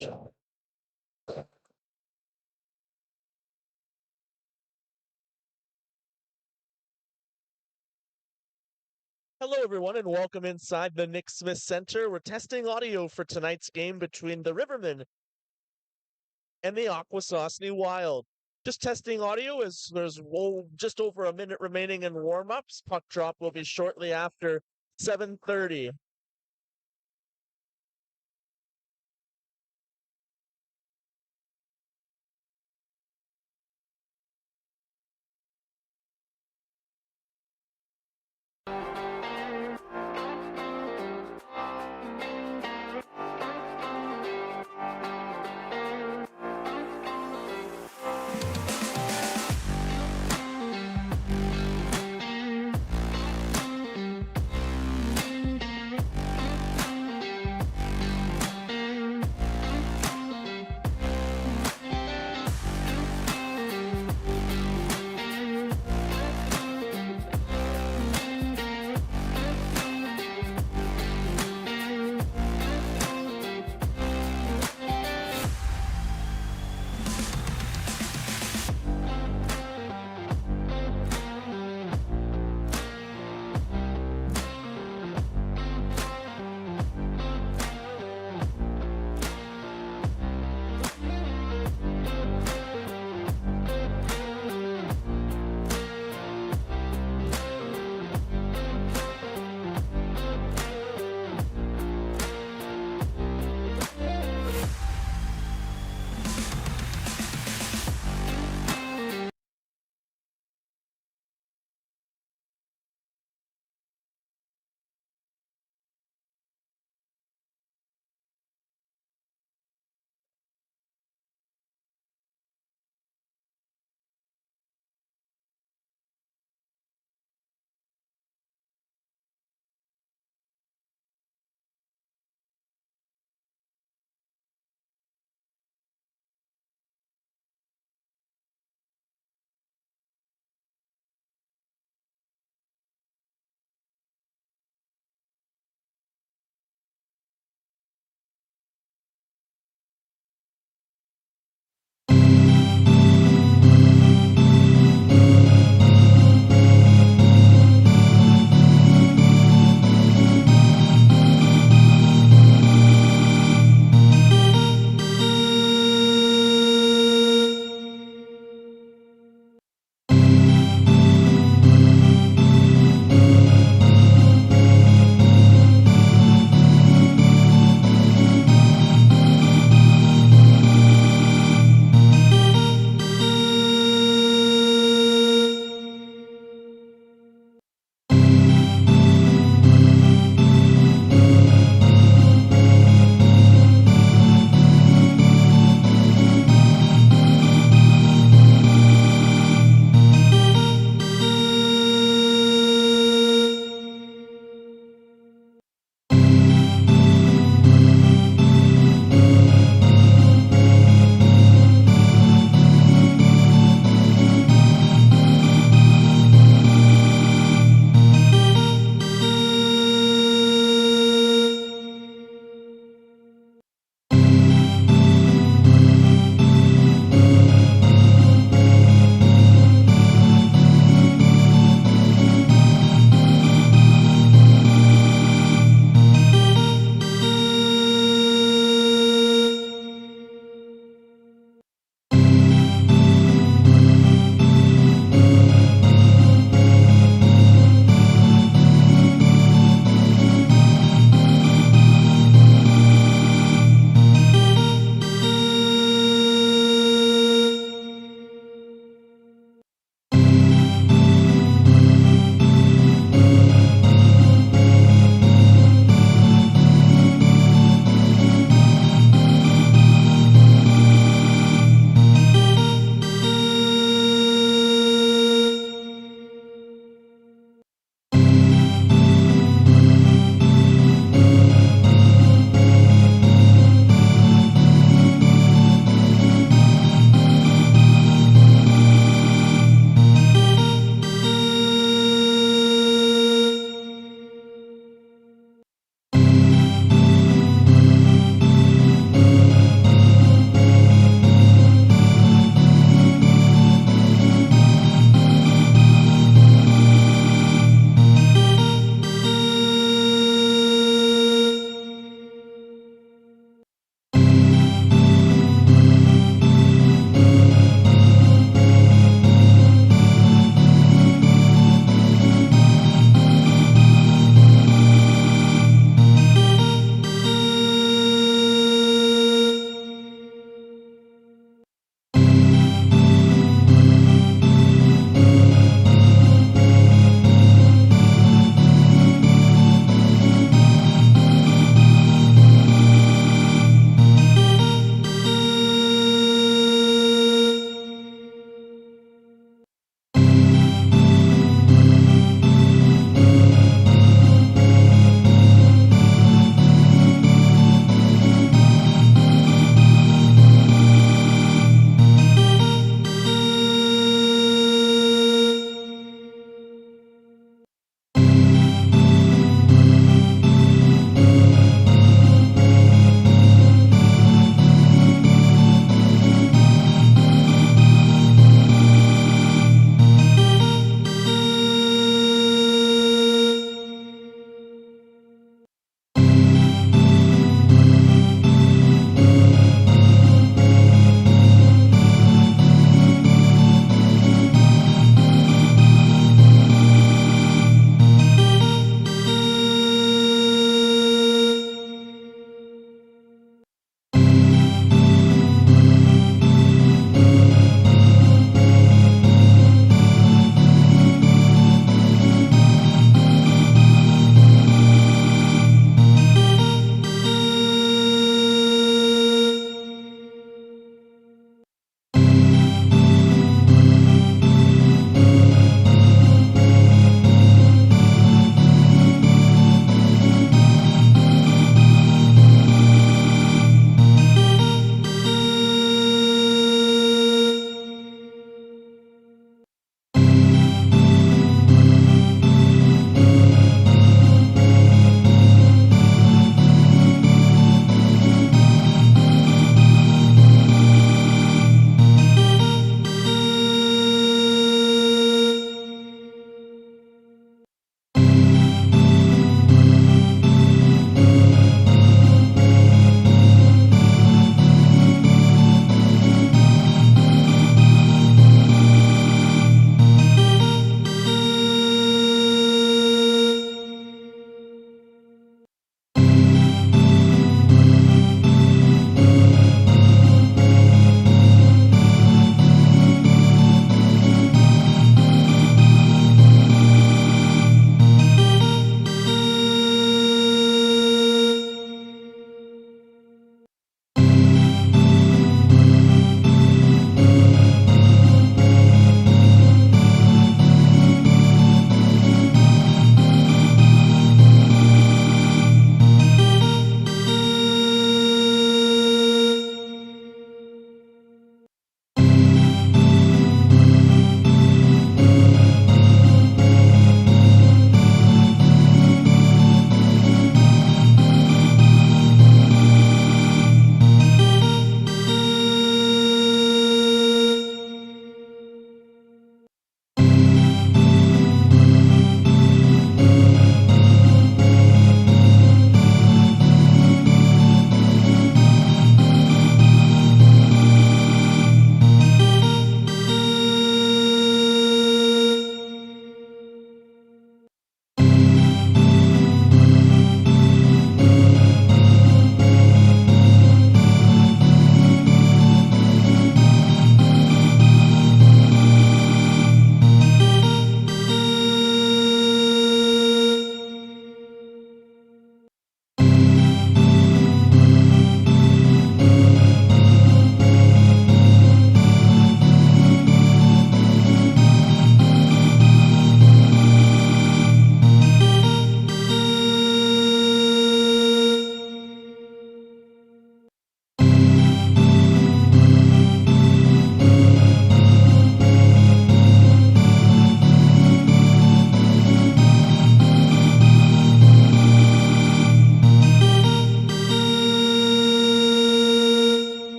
Hello, everyone, and welcome inside the Nick Smith Center. We're testing audio for tonight's game between the Rivermen and the Akwesasne Wild. Just testing audio as there's just over a minute remaining in warm-ups. Puck drop will be shortly after 7:30.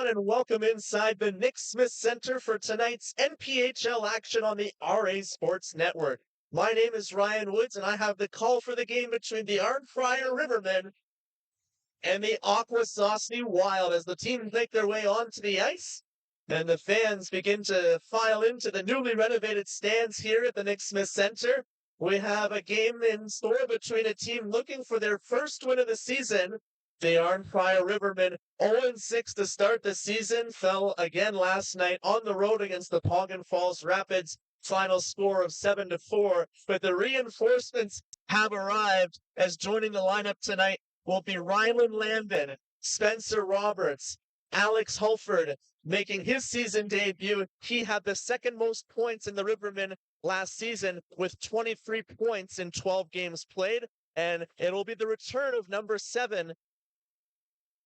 and welcome inside the Nick Smith Center for tonight's NPHL action on the RA Sports Network. My name is Ryan Woods, and I have the call for the game between the Arnprior Rivermen and the Akwesasne Wild as the teams make their way onto the ice. And the fans begin to file into the newly renovated stands here at the Nick Smith Center. We have a game in store between a team looking for their first win of the season. The Arnprior Rivermen 0-6 to start the season, fell again last night on the road against the Pogon Falls Rapids. Final score of 7-4, but the reinforcements have arrived as joining the lineup tonight will be Rylan Landon, Spencer Roberts, Alex Hulford making his season debut. He had the second most points in the Rivermen last season with 23 points in 12 games played. And it'll be the return of number 7,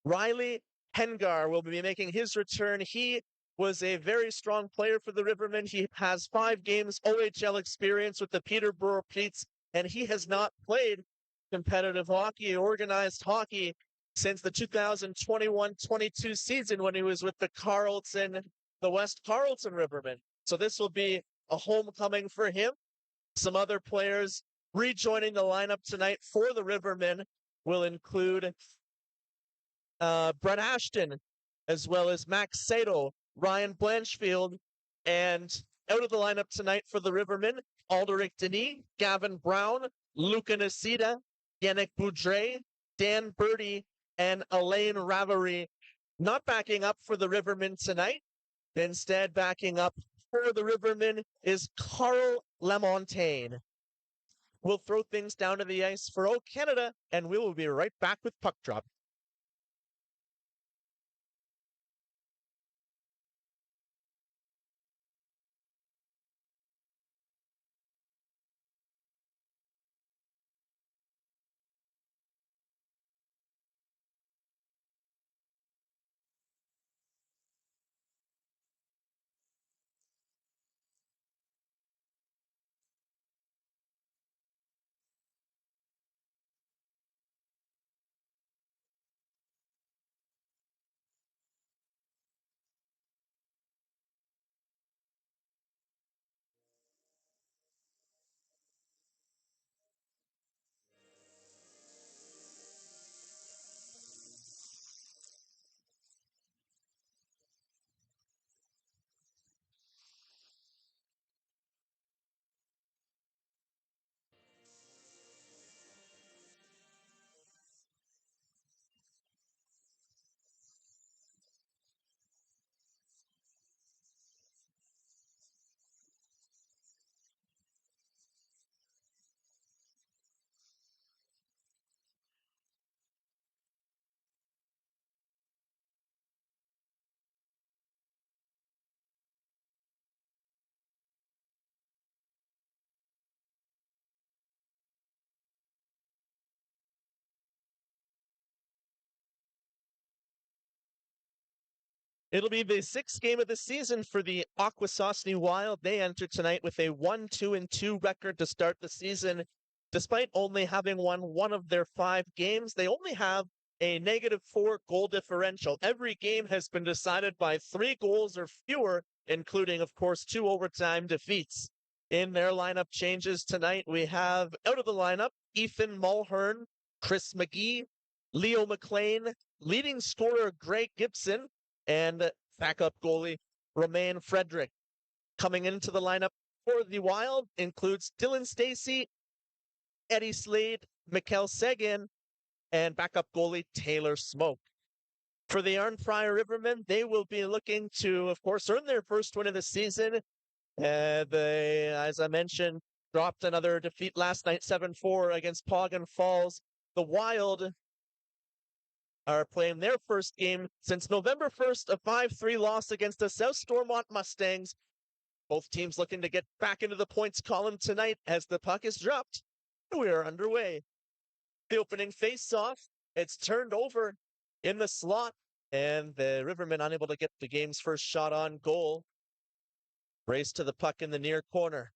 Riley Hengar will be making his return. He was a very strong player for the Rivermen. He has 5 games OHL experience with the Peterborough Petes, and he has not played competitive hockey, organized hockey, since the 2021-22 season when he was with the West Carleton Rivermen. So this will be a homecoming for him. Some other players rejoining the lineup tonight for the Rivermen will include Brett Ashton, as well as Max Sato, Ryan Blanchfield, and out of the lineup tonight for the Rivermen, Alderic Denis, Gavin Brown, Luca Nasida, Yannick Boudre, Dan Birdie, and Elaine Ravery. Not backing up for the Rivermen tonight. Instead, backing up for the Rivermen is Carl Lamontagne. We'll throw things down to the ice for O Canada, and we will be right back with Puck Drop. It'll be the 6th game of the season for the Akwesasne Wild. They enter tonight with a 1-2-2 record to start the season. Despite only having won 1 of their 5 games, they only have a -4 goal differential. Every game has been decided by 3 goals or fewer, including, of course, 2 overtime defeats. In their lineup changes tonight, we have out of the lineup Ethan Mulhern, Chris McGee, Leo McLean, leading scorer Greg Gibson, and backup goalie Romain Frederick. Coming into the lineup for the Wild includes Dylan Stacy, Eddie Slade, Mikkel Seguin, and backup goalie Taylor Smoke. For the Arnprior Rivermen, they will be looking to, of course, earn their first win of the season. They, as I mentioned, dropped another defeat last night, 7-4 against Pogon Falls. The Wild are playing their first game since November 1st, a 5-3 loss against the South Stormont Mustangs. Both teams looking to get back into the points column tonight as the puck is dropped. We are underway. The opening face-off, it's turned over in the slot, and the Rivermen unable to get the game's first shot on goal. Race to the puck in the near corner.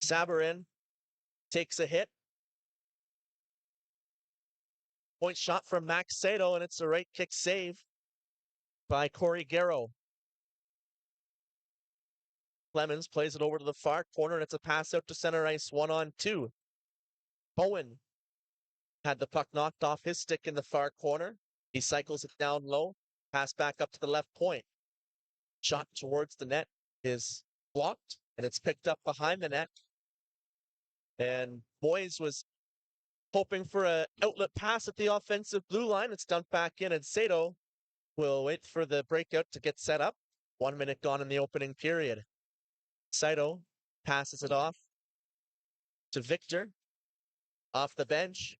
Sabarin takes a hit. Point shot from Max Sato, and it's a right kick save. by Corey Garrow. Clemens plays it over to the far corner, and it's a pass out to center ice, 1-on-2. Bowen had the puck knocked off his stick in the far corner. He cycles it down low, pass back up to the left point. Shot towards the net is blocked, and it's picked up behind the net. And Moyes was hoping for an outlet pass at the offensive blue line. It's dumped back in, and Sato will wait for the breakout to get set up. 1 minute gone in the opening period. Saito passes it off to Victor off the bench.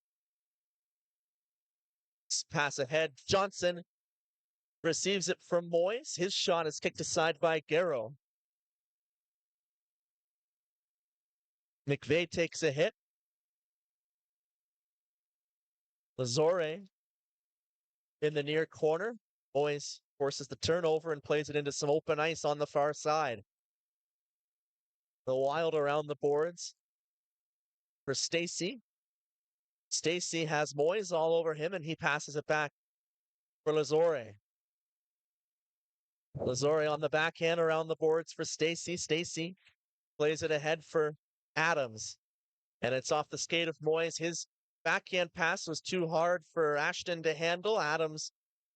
Pass ahead. Johnson receives it from Moyes. His shot is kicked aside by Garrow. McVeigh takes a hit. Lazore in the near corner. Moyes forces the turnover and plays it into some open ice on the far side. The Wild around the boards for Stacey. Stacey has Moyes all over him, and he passes it back for Lazore. Lazore on the backhand around the boards for Stacey. Stacey plays it ahead for Adams, and it's off the skate of Moyes. His backhand pass was too hard for Ashton to handle. Adams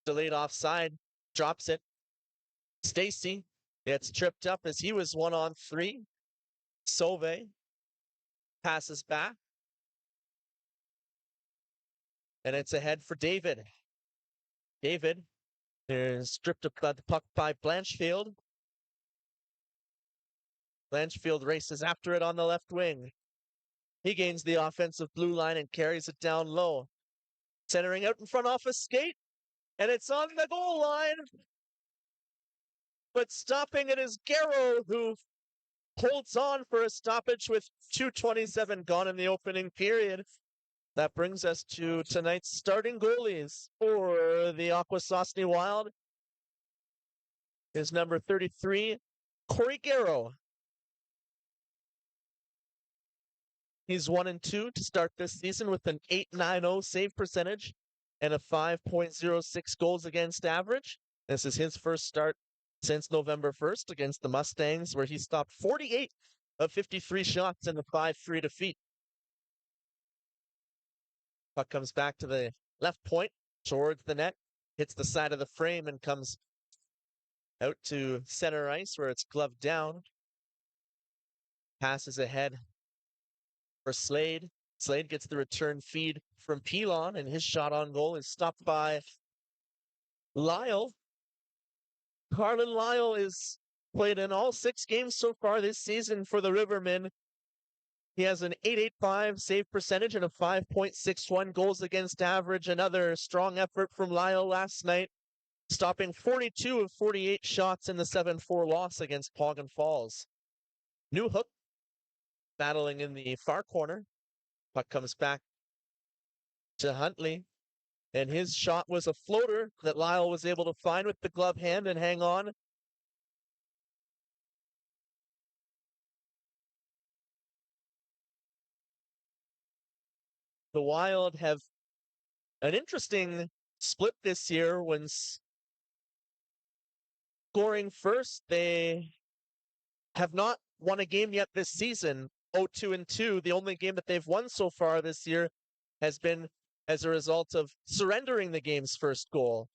delayed offside, drops it. Stacey gets tripped up as he was 1-on-3. Sauve passes back, and it's ahead for David. David is stripped up by the puck by Blanchfield. Blanchfield races after it on the left wing. He gains the offensive blue line and carries it down low. Centering out in front off a skate, and it's on the goal line. But stopping it is Garrow, who holds on for a stoppage with 2:27 gone in the opening period. That brings us to tonight's starting goalies for the Akwesasne Wild. Is number 33, Corey Garrow. He's 1-2 to start this season with an .890 save percentage and a 5.06 goals against average. This is his first start since November 1st against the Mustangs, where he stopped 48 of 53 shots in the 5-3 defeat. Puck comes back to the left point towards the net, hits the side of the frame, and comes out to center ice where it's gloved down. Passes ahead for Slade. Slade gets the return feed from Pilon, and his shot on goal is stopped by Lyle. Carlin Lyle is played in all 6 games so far this season for the Rivermen. He has an .885 save percentage and a 5.61 goals against average. Another strong effort from Lyle last night, stopping 42 of 48 shots in the 7-4 loss against Poggen Falls. Newhook battling in the far corner. Puck comes back to Huntley, and his shot was a floater that Lyle was able to find with the glove hand and hang on. The Wild have an interesting split this year when scoring first. They have not won a game yet this season, 0-2-2. The only game that they've won so far this year has been as a result of surrendering the game's first goal.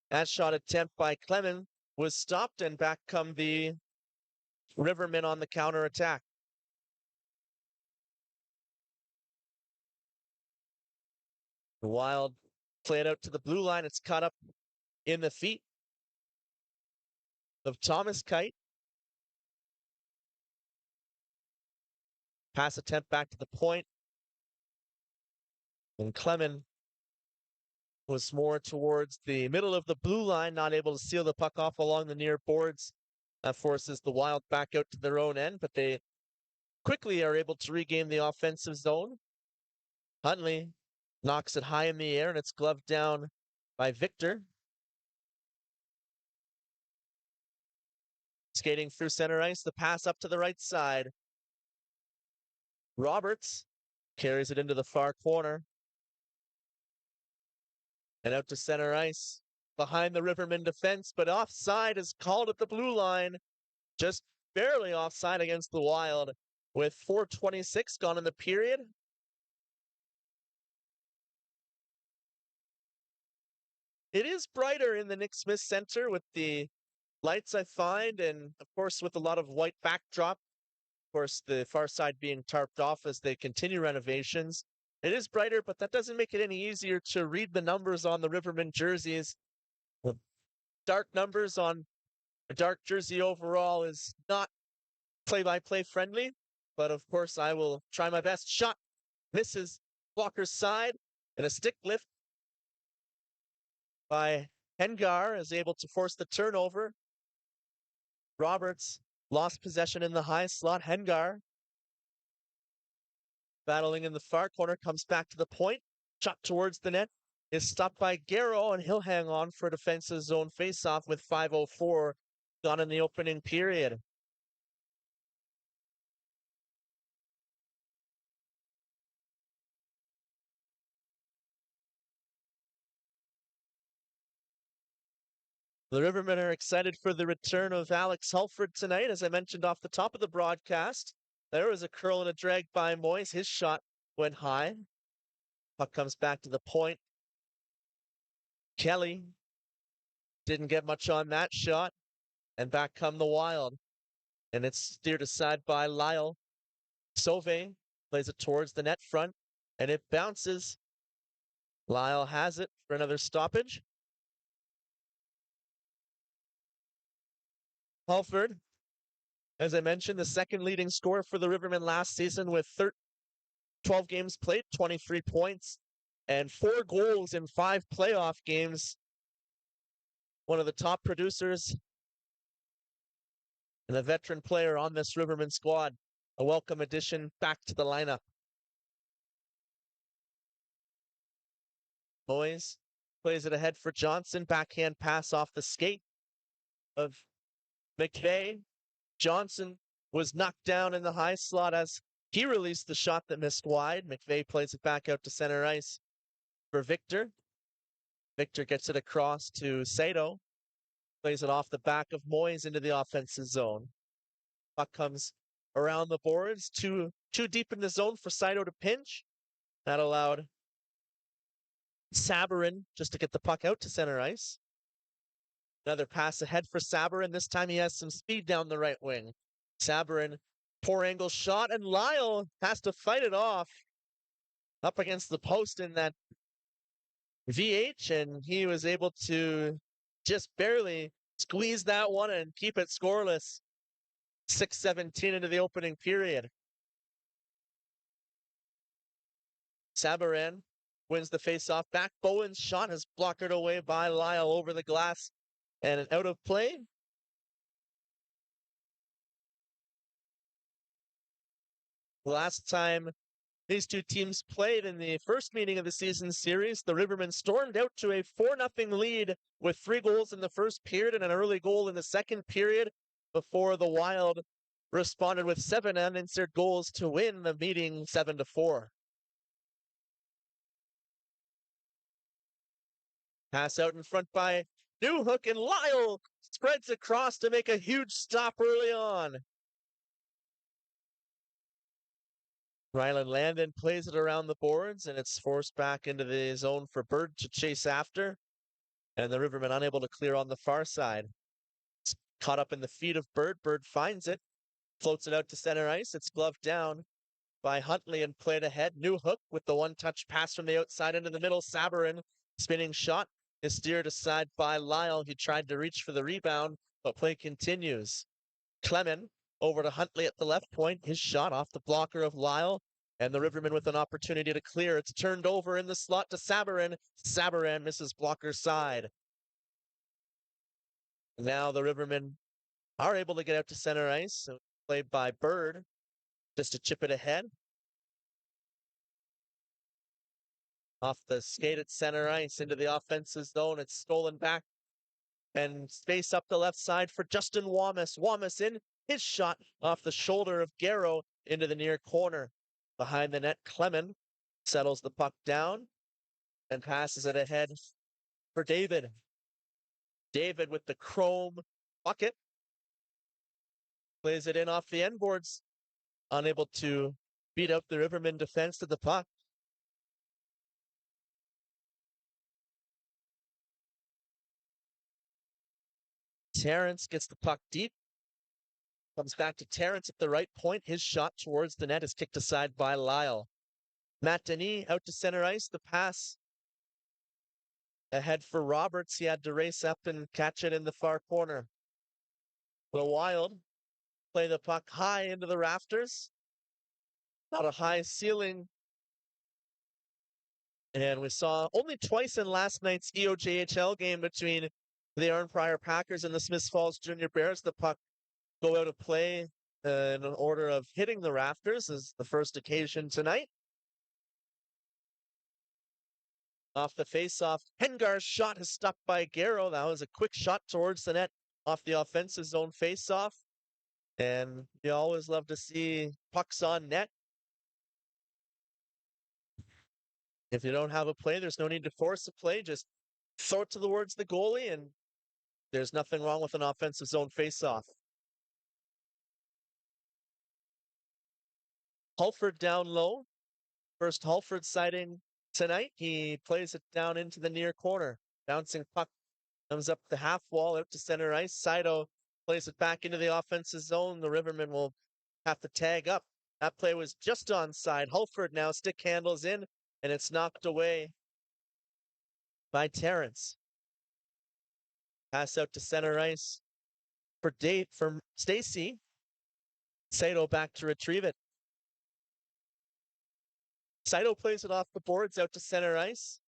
That shot attempt by Clement was stopped, and back come the Rivermen on the counterattack. The Wild play it out to the blue line. It's caught up in the feet of Thomas Kite. Pass attempt back to the point. And Clement was more towards the middle of the blue line, not able to seal the puck off along the near boards. That forces the Wild back out to their own end, but they quickly are able to regain the offensive zone. Huntley knocks it high in the air, and it's gloved down by Victor. Skating through center ice, the pass up to the right side. Roberts carries it into the far corner. And out to center ice. behind the Rivermen defense, but offside is called at the blue line. Just barely offside against the Wild with 4:26 gone in the period. It is brighter in the Nick Smith Center with the lights, I find, and of course with a lot of white backdrop. Of course, the far side being tarped off as they continue renovations. It is brighter, but that doesn't make it any easier to read the numbers on the Rivermen jerseys. The dark numbers on a dark jersey overall is not play-by-play friendly, but of course I will try my best. Shot misses Walker's side, and a stick lift by Hengar is able to force the turnover. Roberts lost possession in the high slot. Hengar battling in the far corner, comes back to the point. Shot towards the net is stopped by Garrow, and he'll hang on for a defensive zone faceoff with 5:04 gone in the opening period. The Rivermen are excited for the return of Alex Hulford tonight. As I mentioned off the top of the broadcast, there was a curl and a drag by Moyes. His shot went high. Puck comes back to the point. Kelly didn't get much on that shot. And back come the Wild. And it's steered aside by Lyle. Sauve plays it towards the net front. And it bounces. Lyle has it for another stoppage. Hulford, as I mentioned, the second leading scorer for the Rivermen last season with 12 games played, 23 points, and 4 goals in 5 playoff games. One of the top producers and a veteran player on this Rivermen squad. A welcome addition back to the lineup. Moyes plays it ahead for Johnson. Backhand pass off the skate of McVeigh. Johnson was knocked down in the high slot as he released the shot that missed wide. McVeigh plays it back out to center ice for Victor. Victor gets it across to Sato. Plays it off the back of Moyes into the offensive zone. Puck comes around the boards, too deep in the zone for Saito to pinch. That allowed Sabourin just to get the puck out to center ice. Another pass ahead for Sabourin. This time he has some speed down the right wing. Sabourin, poor angle shot, and Lyle has to fight it off up against the post in that VH, and he was able to just barely squeeze that one and keep it scoreless. 6:17 into the opening period. Sabourin wins the faceoff back. Bowen's shot is blocked away by Lyle over the glass and out of play. The last time these two teams played in the first meeting of the season series, the Rivermen stormed out to a 4-0 lead with 3 goals in the first period and an early goal in the second period before the Wild responded with 7 unanswered goals to win the meeting 7-4. Pass out in front by Newhook, and Lyle spreads across to make a huge stop early on. Ryland Landon plays it around the boards, and it's forced back into the zone for Bird to chase after. And the Rivermen unable to clear on the far side. It's caught up in the feet of Bird. Bird finds it, floats it out to center ice. It's gloved down by Huntley and played ahead. Newhook with the one-touch pass from the outside into the middle. Sabourin, spinning shot, is steered aside by Lyle. He tried to reach for the rebound, but play continues. Clement over to Huntley at the left point. His shot off the blocker of Lyle, and the Rivermen with an opportunity to clear. It's turned over in the slot to Sabourin. Sabourin misses blocker's side. Now the Rivermen are able to get out to center ice. So played by Bird just to chip it ahead. Off the skate at center ice into the offensive zone. It's stolen back and space up the left side for Justin Wamas. Wamas in his shot off the shoulder of Garrow into the near corner. Behind the net, Clement settles the puck down and passes it ahead for David. David with the chrome bucket. Plays it in off the end boards. Unable to beat out the Rivermen defense to the puck. Terrence gets the puck deep. Comes back to Terrence at the right point. His shot towards the net is kicked aside by Lyle. Matt Denis out to center ice. The pass ahead for Roberts. He had to race up and catch it in the far corner. The Wild play the puck high into the rafters. Not a high ceiling. And we saw only twice in last night's EOJHL game between the Arnprior Packers and the Smiths Falls Junior Bears. The puck go out of play in order of hitting the rafters is the first occasion tonight. Off the face-off, Hengar's shot is stopped by Garrow. That was a quick shot towards the net off the offensive zone face-off. And you always love to see pucks on net. If you don't have a play, there's no need to force a play. Just throw it towards the goalie, and there's nothing wrong with an offensive zone face-off. Hulford down low. First Hulford sighting tonight. He plays it down into the near corner. Bouncing puck comes up the half wall out to center ice. Saito plays it back into the offensive zone. The Rivermen will have to tag up. That play was just onside. Hulford now stick handles in, and it's knocked away by Terrence. Pass out to center ice for Stacy. Saito back to retrieve it. Saito plays it off the boards out to center ice.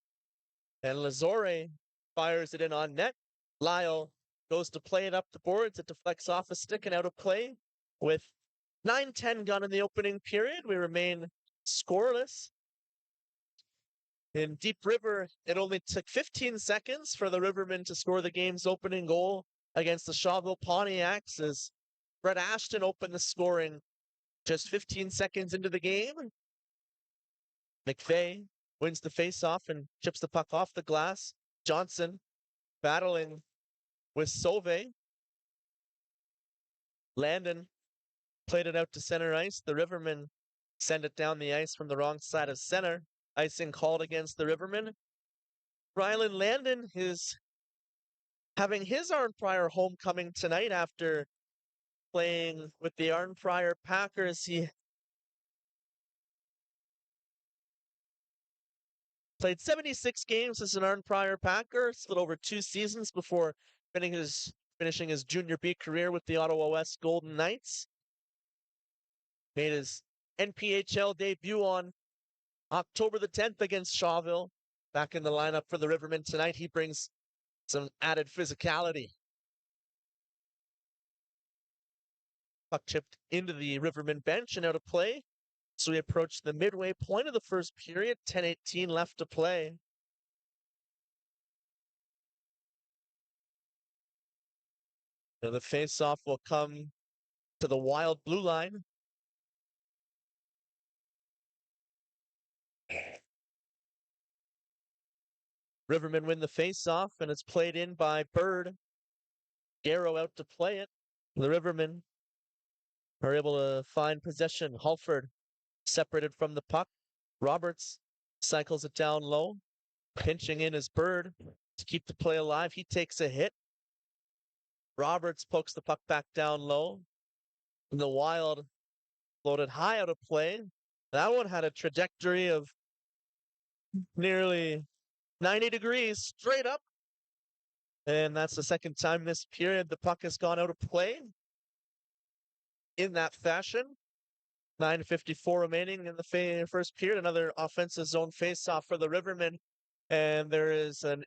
And Lazore fires it in on net. Lyle goes to play it up the boards. It deflects off a stick and out of play. With 9:10 gone in the opening period, we remain scoreless. In Deep River, it only took 15 seconds for the Rivermen to score the game's opening goal against the Shawville Pontiacs as Brett Ashton opened the scoring just 15 seconds into the game. McVeigh wins the faceoff and chips the puck off the glass. Johnson battling with Sauve. Landon played it out to center ice. The Rivermen send it down the ice from the wrong side of center. Icing called against the Rivermen. Rylan Landon is having his Arnprior homecoming tonight after playing with the Arnprior Packers. He played 76 games as an Arnprior Packer, split over 2 seasons before finishing his junior B career with the Ottawa West Golden Knights. Made his NPHL debut on October the 10th against Shawville. Back in the lineup for the Rivermen tonight. He brings some added physicality. Puck chipped into the Rivermen bench and out of play. So we approach the midway point of the first period. 10:18 left to play. And the face-off will come to the Wild blue line. Rivermen win the face-off, and it's played in by Bird. Garrow out to play it. The Rivermen are able to find possession. Hulford separated from the puck. Roberts cycles it down low. Pinching in is Bird to keep the play alive. He takes a hit. Roberts pokes the puck back down low. And the Wild floated high out of play. That one had a trajectory of nearly 90 degrees straight up. And that's the second time this period the puck has gone out of play in that fashion. 9:54 remaining in the first period. Another offensive zone face-off for the Rivermen. And there is a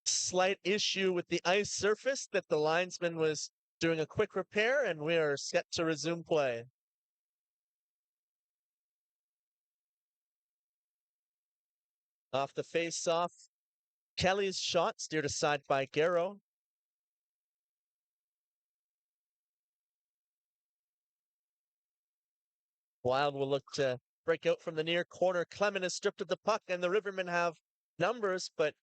slight issue with the ice surface that the linesman was doing a quick repair, and we are set to resume play. Off the face-off, Kelly's shot steered aside by Garrow. Wild will look to break out from the near corner. Clement is stripped of the puck, and the Rivermen have numbers, but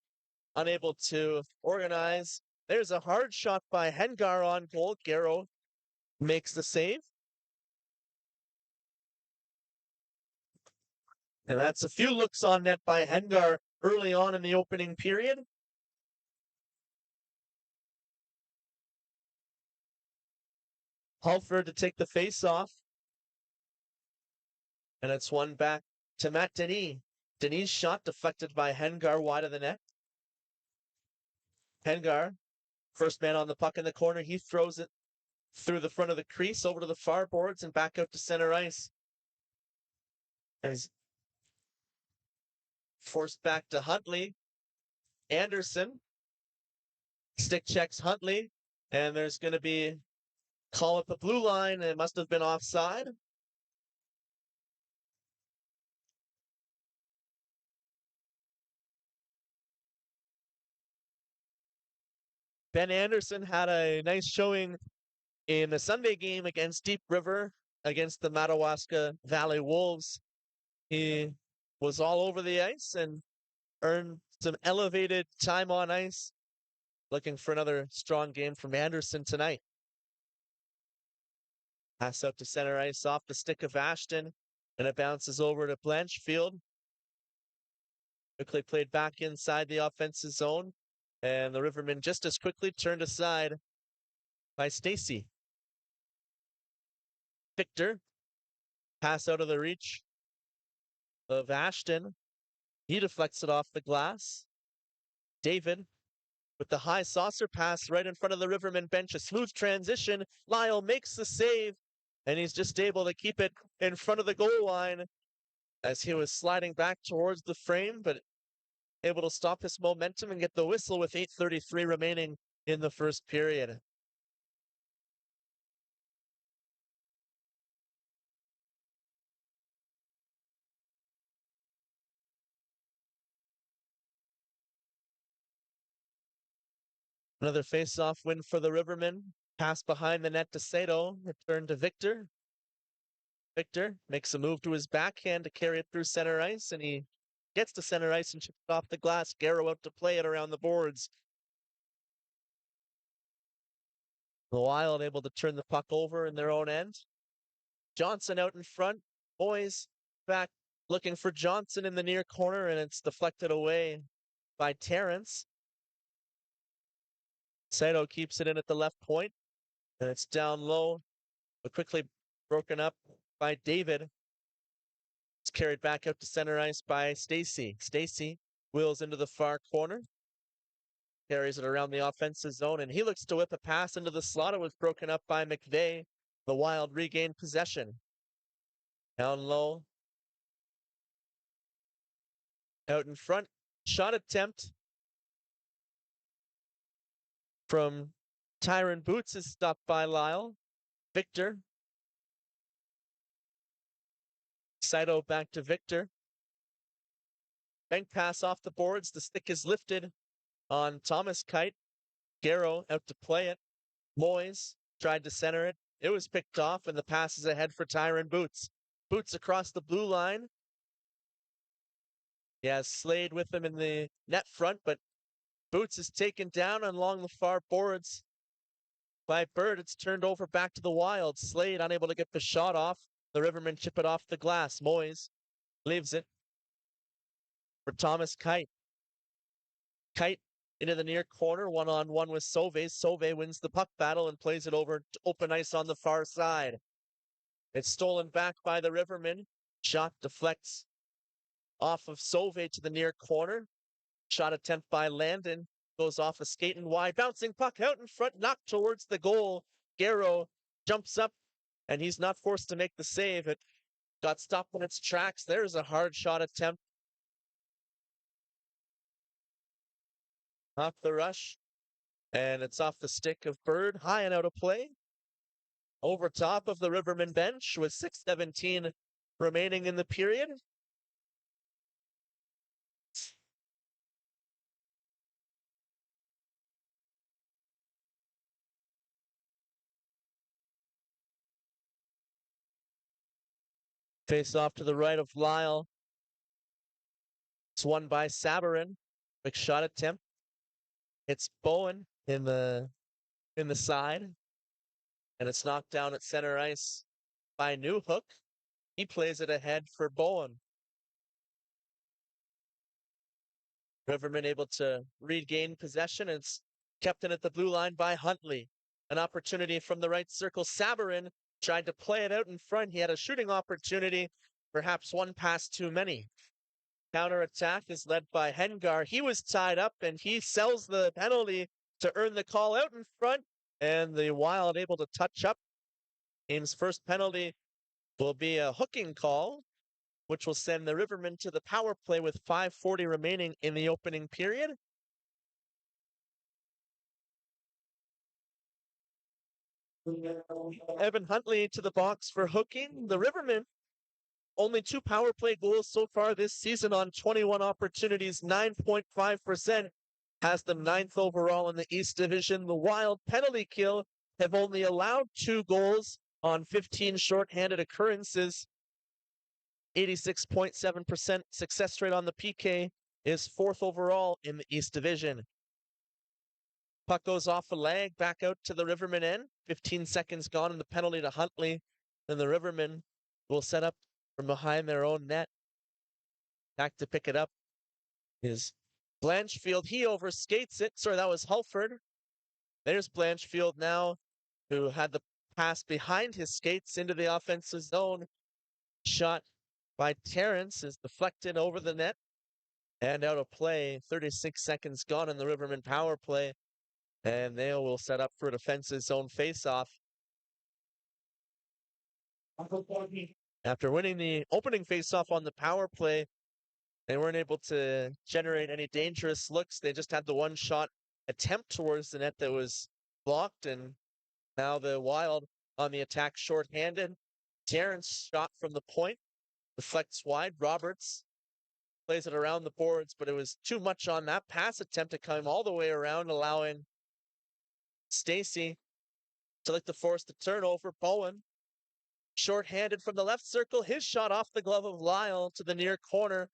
unable to organize There's a hard shot by Hengar on goal. Garrow makes the save. And that's a few looks on net by Hengar early on in the opening period. Halford to take the face off. And it's one back to Matt Denis. Denis' shot deflected by Hengar wide of the net. Hengar, first man on the puck in the corner. He throws it through the front of the crease over to the far boards and back out to center ice. And he's forced back to Huntley. Anderson stick checks Huntley, and there's going to be call at the blue line. It must have been offside. Ben Anderson had a nice showing in the Sunday game against Deep River against the Madawaska Valley Wolves. He was all over the ice and earned some elevated time on ice. Looking for another strong game from Anderson tonight. Pass out to center ice off the stick of Ashton, and it bounces over to Blanchfield. Quickly played back inside the offensive zone, and the Rivermen just as quickly turned aside by Stacy. Victor, pass out of the reach of Ashton. He deflects it off the glass. David with the high saucer pass right in front of the Rivermen bench. A smooth transition. Lyle makes the save, and he's just able to keep it in front of the goal line as he was sliding back towards the frame, but able to stop his momentum and get the whistle with 8:33 remaining in the first period. Another face-off win for the Rivermen. Pass behind the net to Sato. Return to Victor. Victor makes a move to his backhand to carry it through center ice, and he gets to center ice and chips it off the glass. Garrow out to play it around the boards. The Wild able to turn the puck over in their own end. Johnson out in front. Boys back looking for Johnson in the near corner, and it's deflected away by Terrence. Sato keeps it in at the left point, and it's down low, but quickly broken up by David. It's carried back out to center ice by Stacy. Stacy wheels into the far corner, carries it around the offensive zone, and he looks to whip a pass into the slot. It was broken up by McVeigh. The Wild regained possession. Down low. Out in front. Shot attempt from Tyron Boots is stopped by Lyle. Victor. Saito back to Victor. Bank pass off the boards. The stick is lifted on Thomas Kite. Garrow out to play it. Moyes tried to center it. It was picked off, and the pass is ahead for Tyron Boots. Boots across the blue line. He has Slade with him in the net front, but Boots is taken down along the far boards by Bird. It's turned over back to the Wild. Slade unable to get the shot off. The Rivermen chip it off the glass. Moyes leaves it for Thomas Kite. Kite into the near corner, one-on-one with Sauve. Sauve wins the puck battle and plays it over to open ice on the far side. It's stolen back by the Rivermen. Shot deflects off of Sauve to the near corner. Shot attempt by Landon. Goes off a skate and wide. Bouncing puck out in front, knocked towards the goal. Garrow jumps up, and he's not forced to make the save. It got stopped in its tracks. There's a hard shot attempt. Off the rush. And it's off the stick of Bird. High and out of play. Over top of the Rivermen bench with 6:17 remaining in the period. Face off to the right of Lyle. It's won by Sabarin. Quick shot attempt. It's Bowen. in the side, and it's knocked down at center ice by Newhook. He plays it ahead for Bowen. Riverman able to regain possession, and it's kept in at the blue line by Huntley. An opportunity from the right circle. Sabarin tried to play it out in front. He had a shooting opportunity, perhaps one pass too many. Counterattack is led by Hengar. He was tied up and he sells the penalty to earn the call out in front. And the Wild able to touch up. Game's first penalty will be a hooking call, which will send the Rivermen to the power play with 5:40 remaining in the opening period. Evan Huntley to the box for hooking. The Rivermen, only 2 power play goals so far this season on 21 opportunities, 9.5%. Has them 9th overall in the East Division. The Wild penalty kill have only allowed 2 goals on 15 shorthanded occurrences. 86.7% success rate on the PK is 4th overall in the East Division. Puck goes off a leg, back out to the Rivermen end. 15 seconds gone and the penalty to Huntley. Then the Rivermen will set up from behind their own net. Back to pick it up is Blanchfield. He overskates it. Sorry, that was Halford. There's Blanchfield now, who had the pass behind his skates into the offensive zone. Shot by Terrence is deflected over the net and out of play. 36 seconds gone in the Rivermen power play. And they will set up for a defensive zone faceoff. After winning the opening faceoff on the power play, they weren't able to generate any dangerous looks. They just had the one shot attempt towards the net that was blocked, and now the Wild on the attack shorthanded. Terrence shot from the point, deflects wide. Roberts plays it around the boards, but it was too much on that pass attempt to come all the way around, allowing Stacy to look to force the turnover. Bowen, shorthanded from the left circle, his shot off the glove of Lyle to the near corner,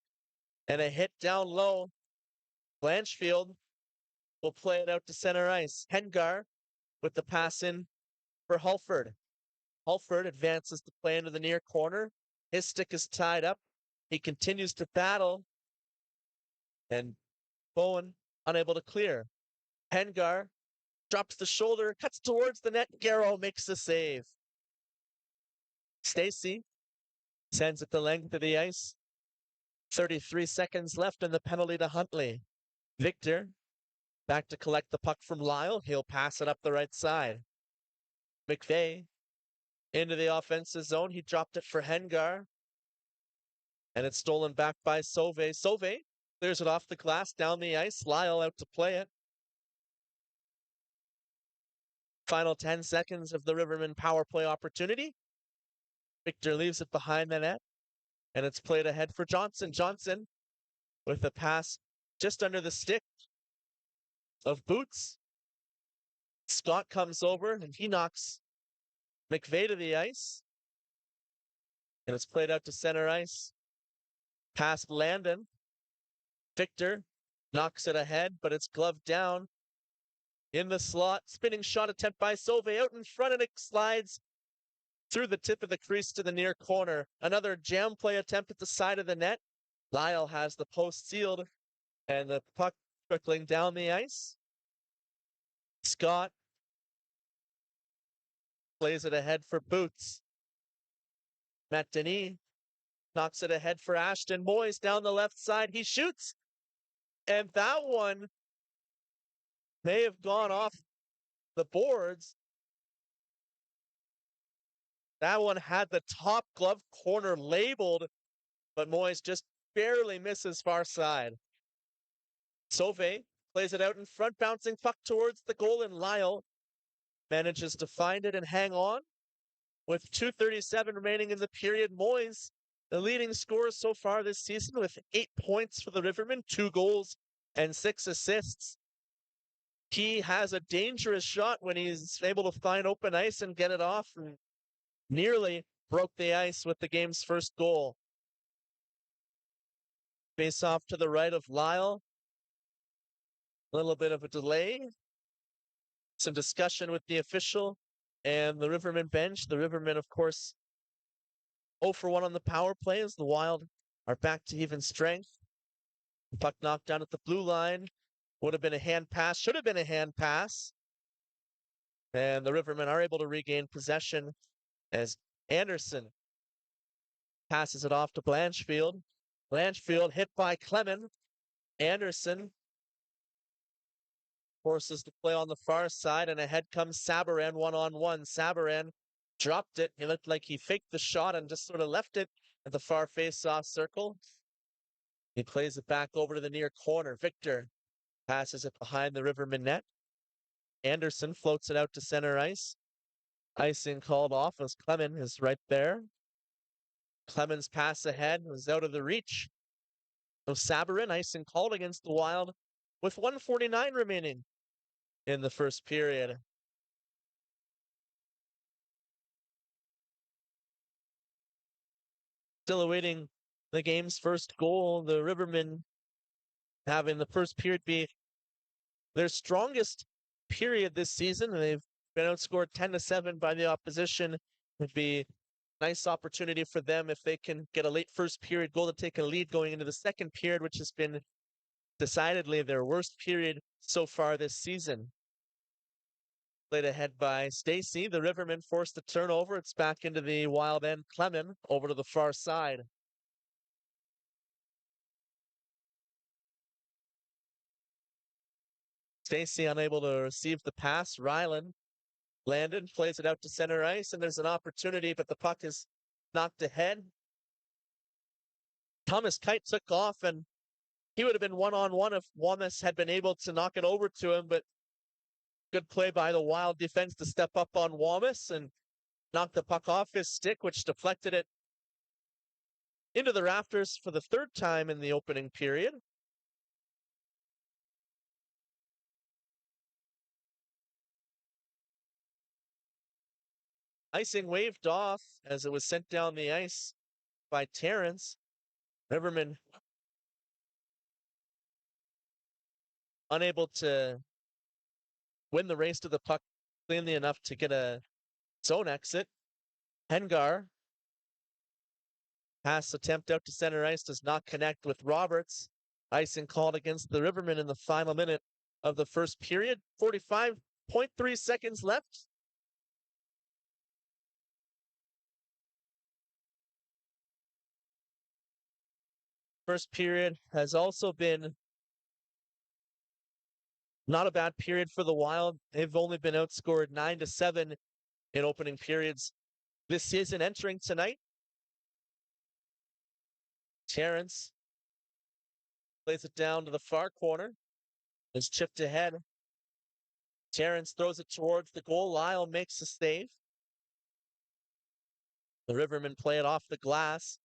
and a hit down low. Blanchfield will play it out to center ice. Hengar with the pass in for Halford. Halford advances the play into the near corner. His stick is tied up. He continues to battle, and Bowen unable to clear. Hengar drops the shoulder, cuts towards the net. Garrow makes the save. Stacy sends it the length of the ice. 33 seconds left and the penalty to Huntley. Victor back to collect the puck from Lyle. He'll pass it up the right side. McVeigh into the offensive zone. He dropped it for Hengar. And it's stolen back by Sauvé. Sauvé clears it off the glass down the ice. Lyle out to play it. Final 10 seconds of the Rivermen power play opportunity. Victor leaves it behind the net. And it's played ahead for Johnson. Johnson with a pass just under the stick of Boots. Scott comes over and he knocks McVeigh to the ice. And it's played out to center ice. Past Landon. Victor knocks it ahead, but it's gloved down in the slot. Spinning shot attempt by Sauvé out in front, and it slides through the tip of the crease to the near corner. Another jam play attempt at the side of the net. Lyle has the post sealed, and the puck trickling down the ice. Scott plays it ahead for Boots. Matt Denis knocks it ahead for Ashton Moyes down the left side. He shoots, and that one may have gone off the boards. That one had the top glove corner labeled, but Moyes just barely misses far side. Sauvé plays it out in front, bouncing puck towards the goal, and Lyle manages to find it and hang on. With 2:37 remaining in the period, Moyes, the leading scorer so far this season, with 8 points for the Rivermen, 2 goals and 6 assists. He has a dangerous shot when he's able to find open ice and get it off, and nearly broke the ice with the game's first goal. Face off to the right of Lyle. A little bit of a delay. some discussion with the official and the Rivermen bench. The Rivermen, of course, 0 for 1 on the power play as the Wild are back to even strength. Puck knocked down at the blue line. Would have been a hand pass, should have been a hand pass. And the Rivermen are able to regain possession as Anderson passes it off to Blanchfield. Blanchfield hit by Clement. Anderson forces the play on the far side, and ahead comes Sabaran one-on-one. Sabaran dropped it. He looked like he faked the shot and just sort of left it at the far face-off circle. He plays it back over to the near corner. Victor passes it behind the Rivermen net. Anderson floats it out to center ice. Icing called off as Clement is right there. Clement's pass ahead was out of the reach. So Sabarin, icing called against the Wild with 1:49 remaining in the first period. Still awaiting the game's first goal. The Rivermen having the first period be their strongest period this season. They've been outscored 10-7 by the opposition. It'd be a nice opportunity for them if they can get a late first period goal to take a lead going into the second period, which has been decidedly their worst period so far this season. Played ahead by Stacy. The Rivermen forced a turnover. It's back into the Wild end. Clement over to the far side. Stacy unable to receive the pass. Ryland landed, plays it out to center ice, and there's an opportunity, but the puck is knocked ahead. Thomas Kite took off, and he would have been one-on-one if Wamas had been able to knock it over to him, but good play by the Wild defense to step up on Wamas and knock the puck off his stick, which deflected it into the rafters for the third time in the opening period. Icing waved off as it was sent down the ice by Terrence. Riverman unable to win the race to the puck cleanly enough to get a zone exit. Hengar pass attempt out to center ice does not connect with Roberts. Icing called against the Rivermen in the final minute of the first period. 45.3 seconds left. First period has also been not a bad period for the Wild. They've only been outscored 9-7 in opening periods this season. Entering tonight, Terrence plays it down to the far corner. Is chipped ahead. Terrence throws it towards the goal. Lyle makes the save. The Rivermen play it off the glass.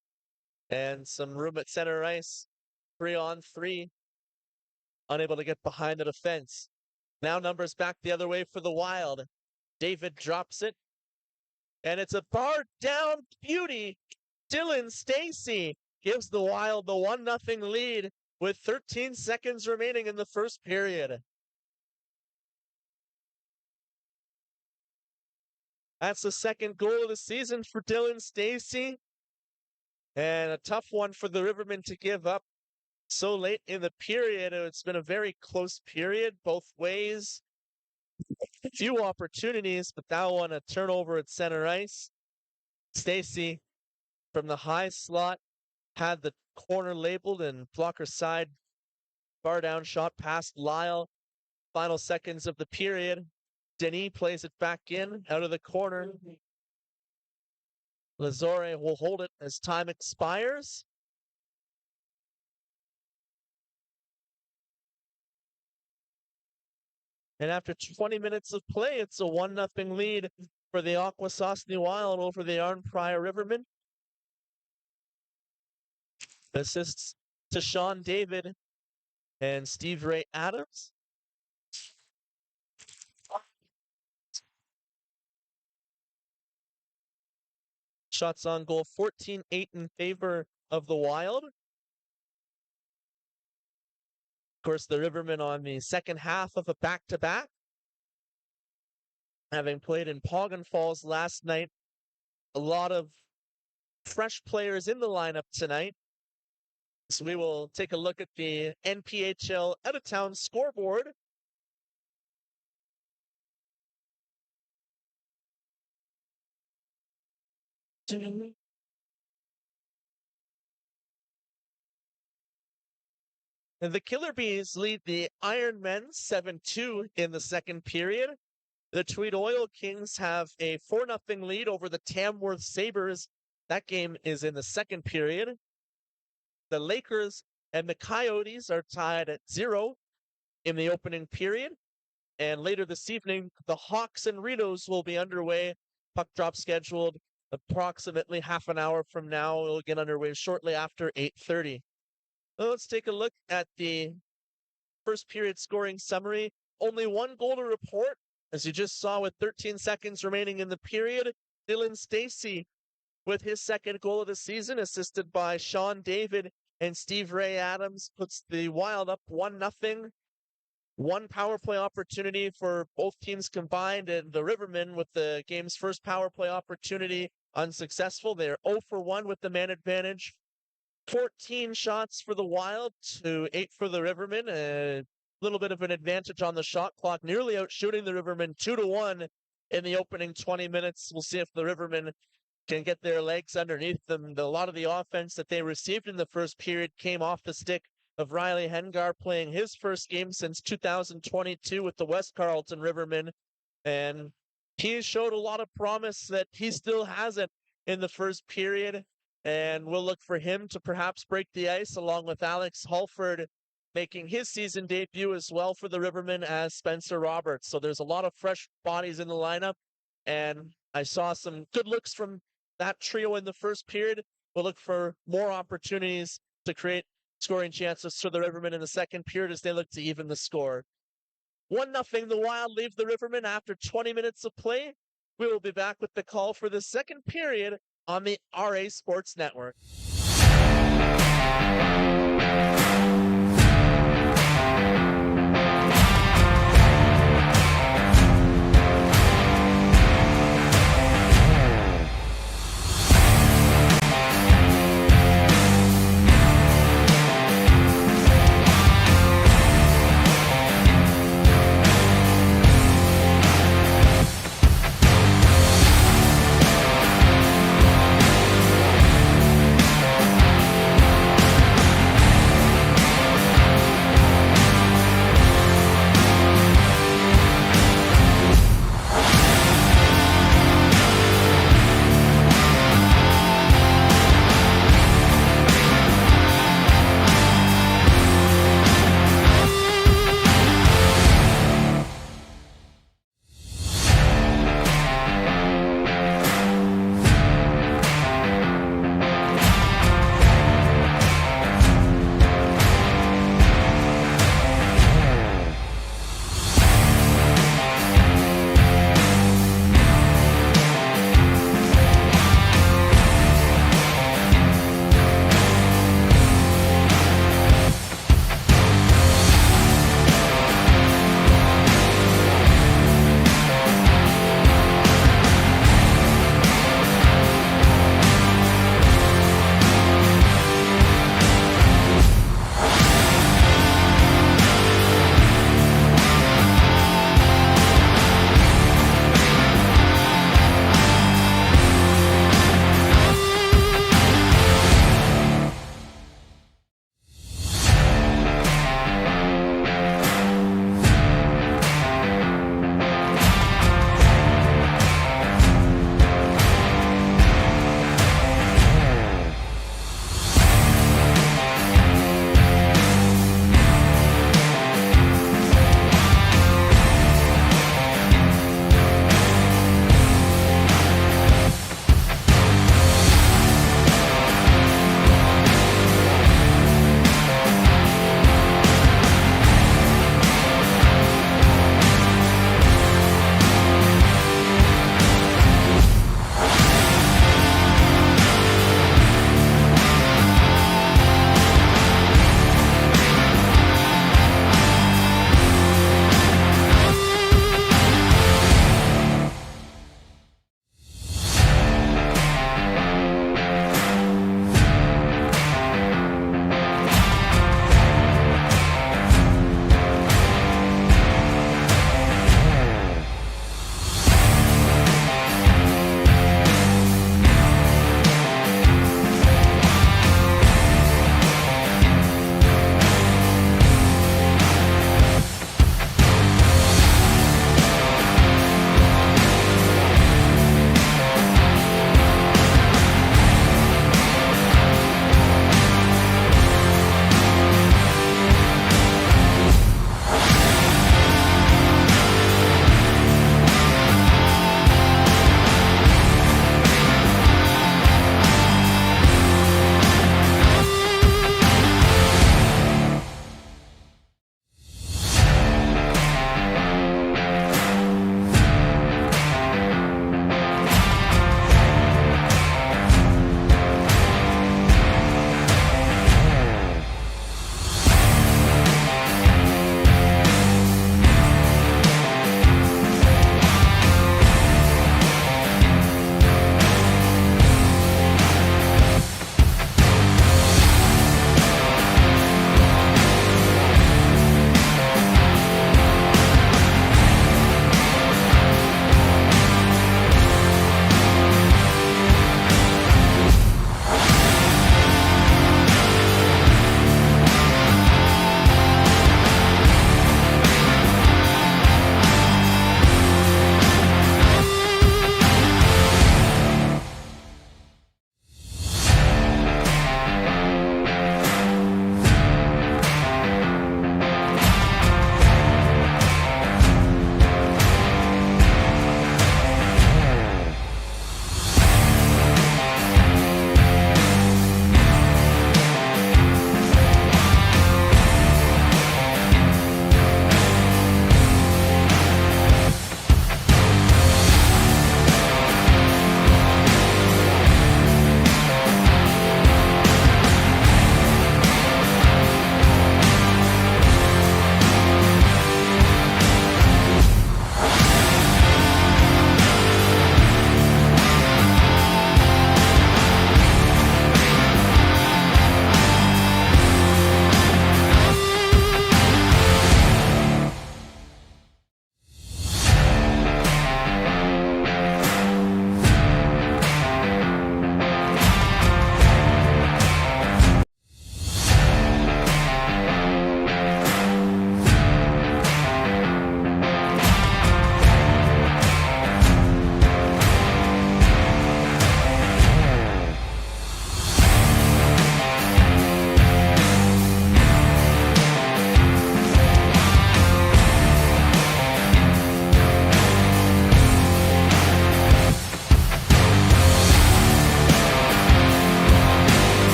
And some room at center ice. 3-on-3. Unable to get behind the defense. Now numbers back the other way for the Wild. David drops it. And it's a far down beauty. Dylan Stacy gives the Wild the 1-0 lead with 13 seconds remaining in the first period. That's the second goal of the season for Dylan Stacy. And a tough one for the Rivermen to give up so late in the period. It's been a very close period both ways. Few opportunities, but that one a turnover at center ice. Stacy from the high slot had the corner labeled and blocker side bar down shot past Lyle. Final seconds of the period. Denis plays it back in out of the corner. Lazore will hold it as time expires. And after 20 minutes of play, it's a 1-0 lead for the Akwesasne Wild over the Arnprior Rivermen. Assists to Sean David and Steve Ray Adams. Shots on goal, 14-8 in favor of the Wild. Of course, the Rivermen on the second half of a back-to-back. having played in Pogon Falls last night. A lot of fresh players in the lineup tonight. So we will take a look at the NPHL out-of-town scoreboard. And the Killer Bees lead the Iron Men 7-2 in the second period. The Tweed Oil Kings have a 4-0 lead over the Tamworth Sabres. That game is in the second period. The Lakers and the Coyotes are tied at 0 in the opening period. And later this evening, the Hawks and Ritos will be underway. Puck drop scheduled approximately half an hour from now. It will get underway shortly after 8:30. Well, let's take a look at the first period scoring summary. Only one goal to report, as you just saw with 13 seconds remaining in the period. Dylan Stacey with his second goal of the season, assisted by Sean David and Steve Ray Adams, puts the Wild up 1-0. One power play opportunity for both teams combined, and the Rivermen with the game's first power play opportunity unsuccessful. They're 0 for 1 with the man advantage. 14 shots for the Wild to 8 for the Rivermen. A little bit of an advantage on the shot clock, nearly outshooting the Rivermen 2-1 in the opening 20 minutes. We'll see if the Rivermen can get their legs underneath them. A lot of the offense that they received in the first period came off the stick of Riley Hengar, playing his first game since 2022 with the West Carleton Rivermen. And he showed a lot of promise that he still hasn't in the first period. And we'll look for him to perhaps break the ice, along with Alex Hulford making his season debut as well for the Rivermen as Spencer Roberts. So there's a lot of fresh bodies in the lineup. And I saw some good looks from that trio in the first period. We'll look for more opportunities to create scoring chances for the Rivermen in the second period as they look to even the score. 1-0, the Wild leave the Rivermen after 20 minutes of play. We will be back with the call for the second period on the RA Sports Network.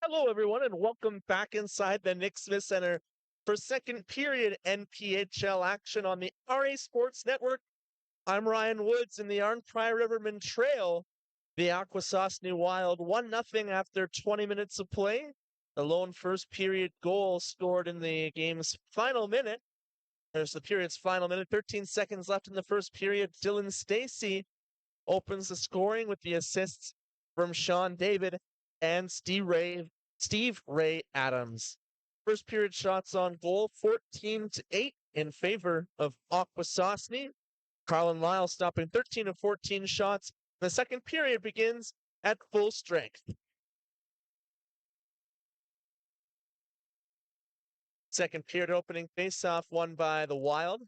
Hello, everyone, and welcome back inside the Nick Smith Center for second period NPHL action on the RA Sports Network. I'm Ryan Woods in the Arnprior Rivermen trail. The Akwesasne Wild 1-0 after 20 minutes of play. The lone first period goal scored in the game's final minute. There's the period's final minute, 13 seconds left in the first period. Dylan Stacey opens the scoring with the assists from Sean David and Steve Ray Adams. First period shots on goal, 14-8 in favor of Akwesasne. Carlin Lyle stopping 13 of 14 shots. The second period begins at full strength. Second period opening faceoff won by the Wild.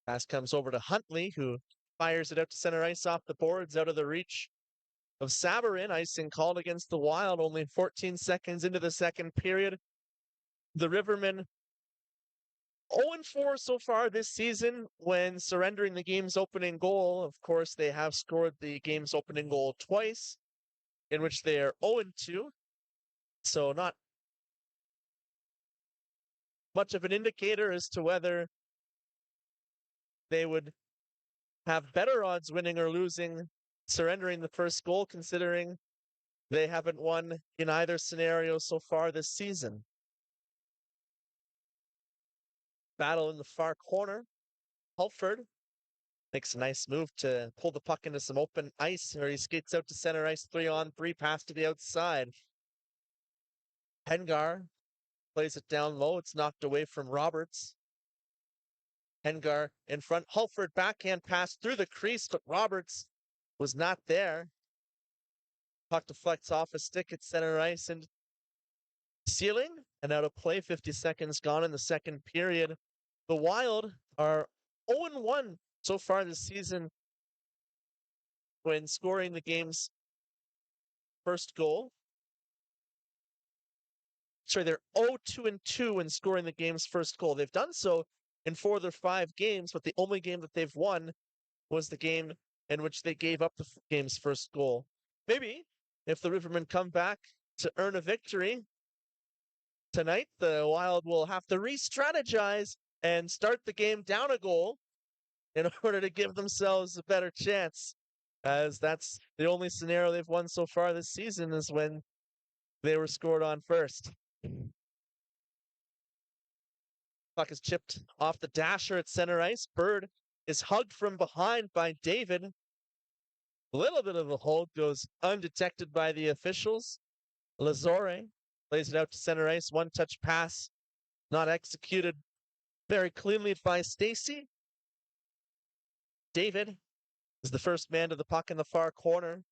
Pass comes over to Huntley, who fires it out to center ice off the boards, out of the reach of Sabarin. Icing called against the Wild only 14 seconds into the second period. The Rivermen 0-4 so far this season when surrendering the game's opening goal. Of course, they have scored the game's opening goal twice, in which they are 0-2. So not much of an indicator as to whether they would have better odds winning or losing surrendering the first goal, considering they haven't won in either scenario so far this season. Battle in the far corner. Halford makes a nice move to pull the puck into some open ice, where he skates out to center ice, 3-on-3, pass to the outside. Hengar plays it down low. It's knocked away from Roberts. Hengar in front. Halford backhand pass through the crease, but Roberts was not there. Puck deflects off a stick at center ice and ceiling and out of play. 50 seconds gone in the second period. The Wild are 0-1 so far this season when scoring the game's first goal. Sorry, they're 0-2 when scoring the game's first goal. They've done so in 4 of their 5 games, but the only game that they've won was the game in which they gave up the game's first goal. Maybe if the Rivermen come back to earn a victory tonight, the Wild will have to re-strategize and start the game down a goal in order to give themselves a better chance, as that's the only scenario they've won so far this season is when they were scored on first. Puck is chipped off the dasher at center ice. Bird is hugged from behind by David. A little bit of a hold goes undetected by the officials. Lazore plays it out to center ice. One-touch pass not executed very cleanly by Stacey. David is the first man to the puck in the far corner.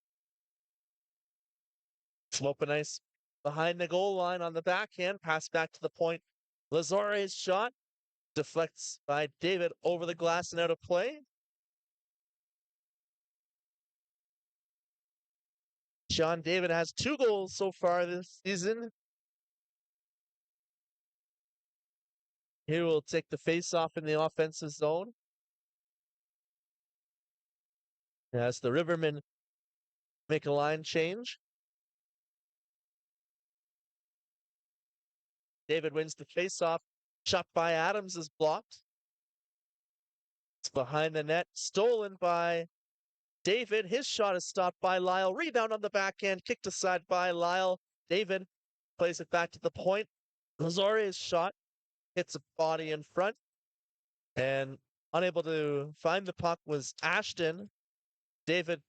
Some open ice behind the goal line on the backhand. Pass back to the point. Lazore's shot deflects by David over the glass and out of play. Sean David has 2 goals so far this season. He will take the face-off in the offensive zone. As the Rivermen make a line change. David wins the face-off. Shot by Adams is blocked. It's behind the net. Stolen by David. His shot is stopped by Lyle. Rebound on the backhand. Kicked aside by Lyle. David plays it back to the point. Lazore's shot hits a body in front. And unable to find the puck was Ashton. David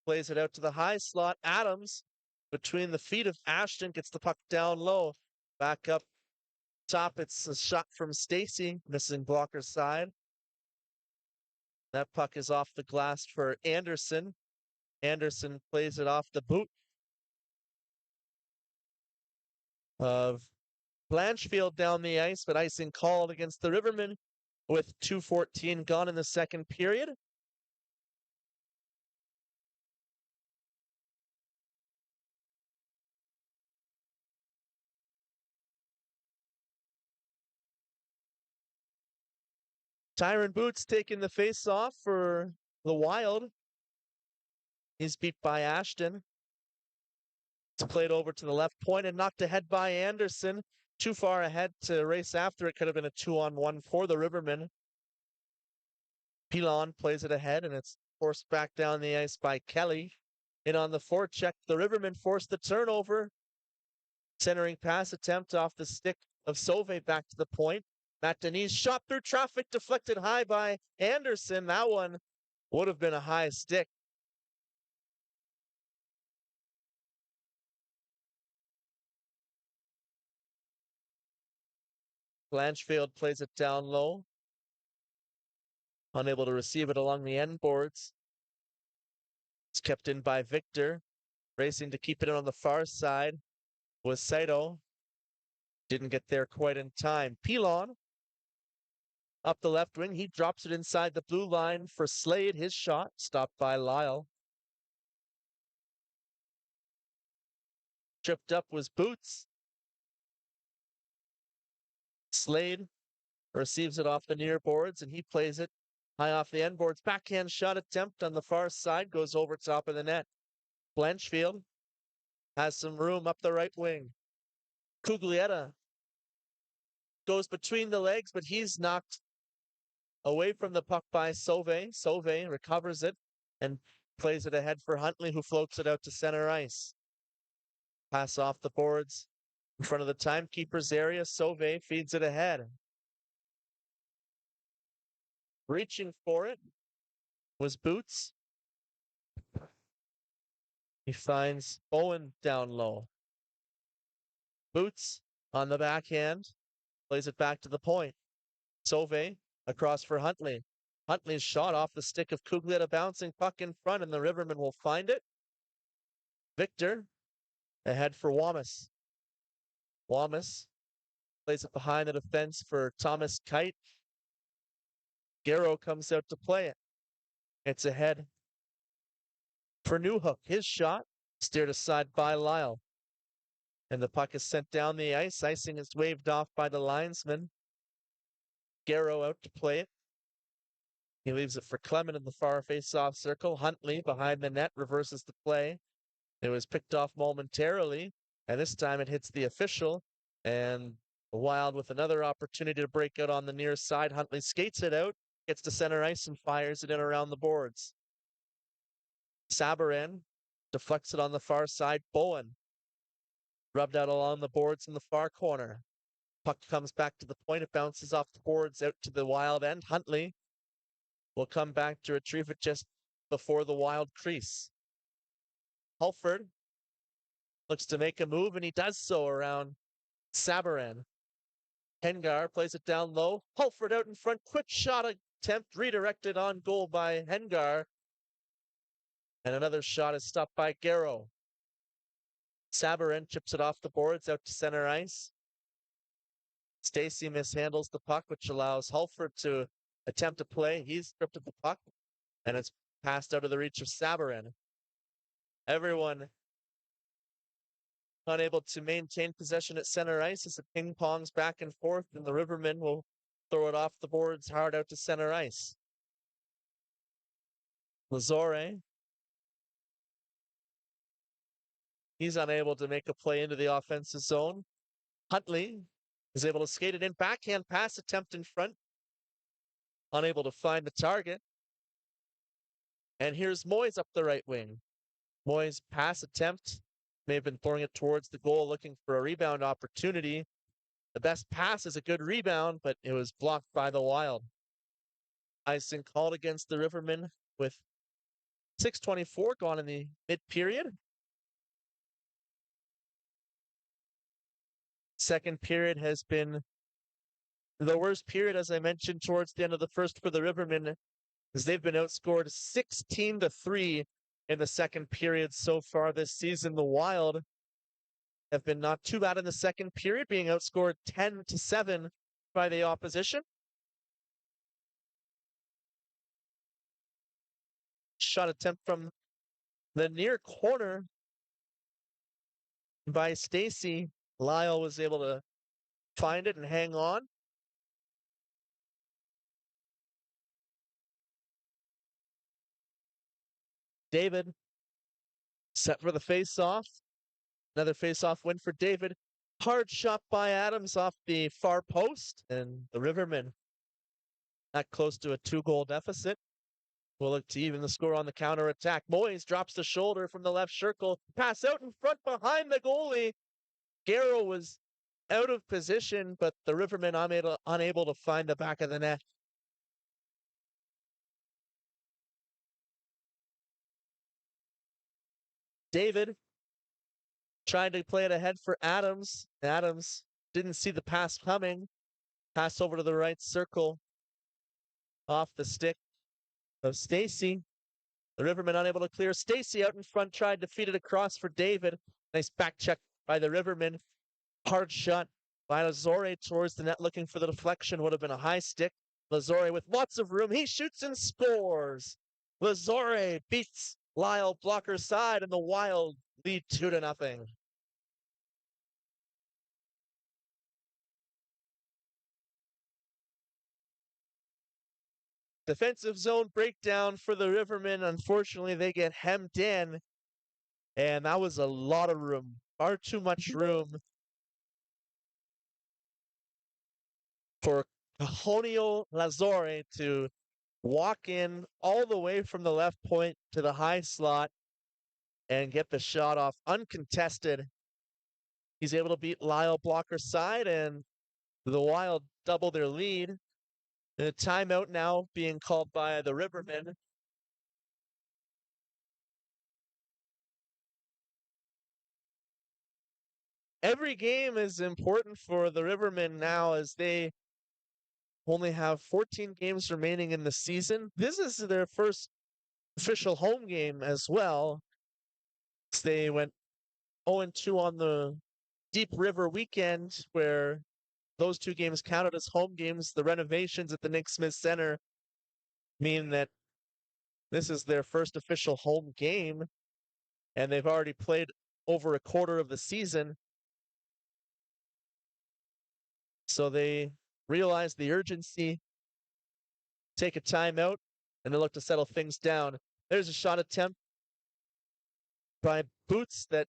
plays it out to the high slot. Adams, between the feet of Ashton, gets the puck down low. Back up top, it's a shot from Stacey, missing blocker's side. That puck is off the glass for Anderson. Anderson plays it off the boot of Blanchfield down the ice, but icing called against the Rivermen with 2:14 gone in the second period. Tyron Boots taking the face off for the Wild. He's beat by Ashton. It's played over to the left point and knocked ahead by Anderson. Too far ahead to race after. It could have been a 2-on-1 for the Rivermen. Pilon plays it ahead, and it's forced back down the ice by Kelly. In on the forecheck, the Rivermen forced the turnover. Centering pass attempt off the stick of Sauve back to the point. Matt Denise shot through traffic, deflected high by Anderson. That one would have been a high stick. Blanchfield plays it down low. Unable to receive it along the end boards. It's kept in by Victor. Racing to keep it in on the far side was Saito. Didn't get there quite in time. Pilon up the left wing. He drops it inside the blue line for Slade. His shot stopped by Lyle. Tripped up was Boots. Slade receives it off the near boards and he plays it high off the end boards. Backhand shot attempt on the far side goes over top of the net. Blanchfield has some room up the right wing. Cuglietta goes between the legs, but he's knocked away from the puck by Sauve. Sauve recovers it and plays it ahead for Huntley, who floats it out to center ice. Pass off the boards in front of the timekeeper's area. Sauve feeds it ahead. Reaching for it was Boots. He finds Owen down low. Boots on the backhand, plays it back to the point. Sauve across for Huntley. Huntley's shot off the stick of Cuglietta, bouncing puck in front, and the Rivermen will find it. Victor ahead for Wamas. Wamas plays it behind the defense for Thomas Kite. Garrow comes out to play it. It's ahead for Newhook. His shot steered aside by Lyle. And the puck is sent down the ice. Icing is waved off by the linesman. Garrow out to play it. He leaves it for Clement in the far face-off circle. Huntley behind the net reverses the play. It was picked off momentarily, and this time it hits the official. And Wild with another opportunity to break out on the near side. Huntley skates it out, gets to center ice, and fires it in around the boards. Sabarin deflects it on the far side. Bowen rubbed out along the boards in the far corner. Puck comes back to the point. It bounces off the boards out to the Wild end. Huntley will come back to retrieve it just before the Wild crease. Hulford looks to make a move, and he does so around Sabarin. Hengar plays it down low. Hulford out in front. Quick shot attempt redirected on goal by Hengar. And another shot is stopped by Garrow. Sabarin chips it off the boards out to center ice. Stacy mishandles the puck, which allows Hulford to attempt to play. He's stripped of the puck, and it's passed out of the reach of Sabarin. Everyone unable to maintain possession at center ice as it ping-pongs back and forth, and the Rivermen will throw it off the boards hard out to center ice. Lazore, he's unable to make a play into the offensive zone. Huntley is able to skate it in. Backhand pass attempt in front. Unable to find the target. And here's Moyes up the right wing. Moyes' pass attempt may have been throwing it towards the goal, looking for a rebound opportunity. The best pass is a good rebound, but it was blocked by the Wild. Icing called against the Rivermen with 6:24 gone in the mid-period. Second period has been the worst period, as I mentioned, towards the end of the first for the Rivermen, as they've been outscored 16-3 in the second period so far this season. The Wild have been not too bad in the second period, being outscored 10-7 by the opposition. Shot attempt from the near corner by Stacy. Lyle was able to find it and hang on. David Set for the face-off. Another face-off win for David. Hard shot by Adams off the far post, and the Rivermen not close to a 2-goal deficit. Will look to even the score on the counter attack. Moyes drops the shoulder from the left circle. Pass out in front behind the goalie. Garrow was out of position, but the Rivermen unable to find the back of the net. David tried to play it ahead for Adams. Adams didn't see the pass coming. Pass over to the right circle. Off the stick of Stacy. The Rivermen unable to clear. Stacy out in front tried to feed it across for David. Nice back check by the Rivermen. Hard shot by Lazore towards the net looking for the deflection. Would have been a high stick. Lazore with lots of room. He shoots and scores. Lazore beats Lyle Blocker's side and the Wild lead 2-0. Defensive zone breakdown for the Rivermen. Unfortunately, they get hemmed in. And that was a lot of room. Far too much room for Cajonio Lazore to walk in all the way from the left point to the high slot and get the shot off uncontested. He's able to beat Lyle Blocker's side, and the Wild double their lead. And a timeout now being called by the Rivermen. Every game is important for the Rivermen now as they only have 14 games remaining in the season. This is their first official home game as well. They went 0-2 on the Deep River weekend, where those two games counted as home games. The renovations at the Nick Smith Center mean that this is their first official home game, and they've already played over a quarter of the season. So they realize the urgency, take a timeout, and they look to settle things down. There's a shot attempt by Boots that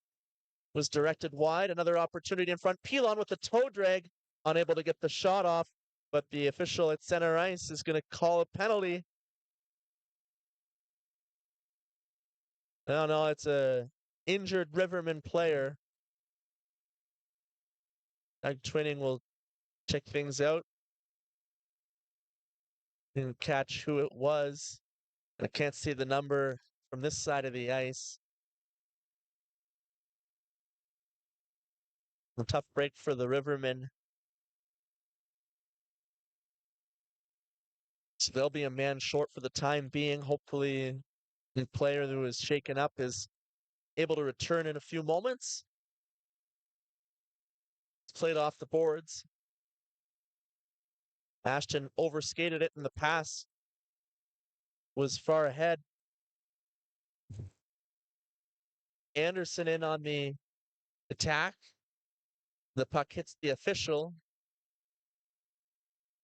was directed wide. Another opportunity in front. Pilon with the toe drag, unable to get the shot off, but the official at center ice is going to call a penalty. No, it's a injured Riverman player. Doug Twinning will check things out and catch who it was. And I can't see the number from this side of the ice. A tough break for the Rivermen. So they'll be a man short for the time being. Hopefully the player who was shaken up is able to return in a few moments. It's played off the boards. Ashton overskated it, and the pass was far ahead. Anderson in on the attack. The puck hits the official.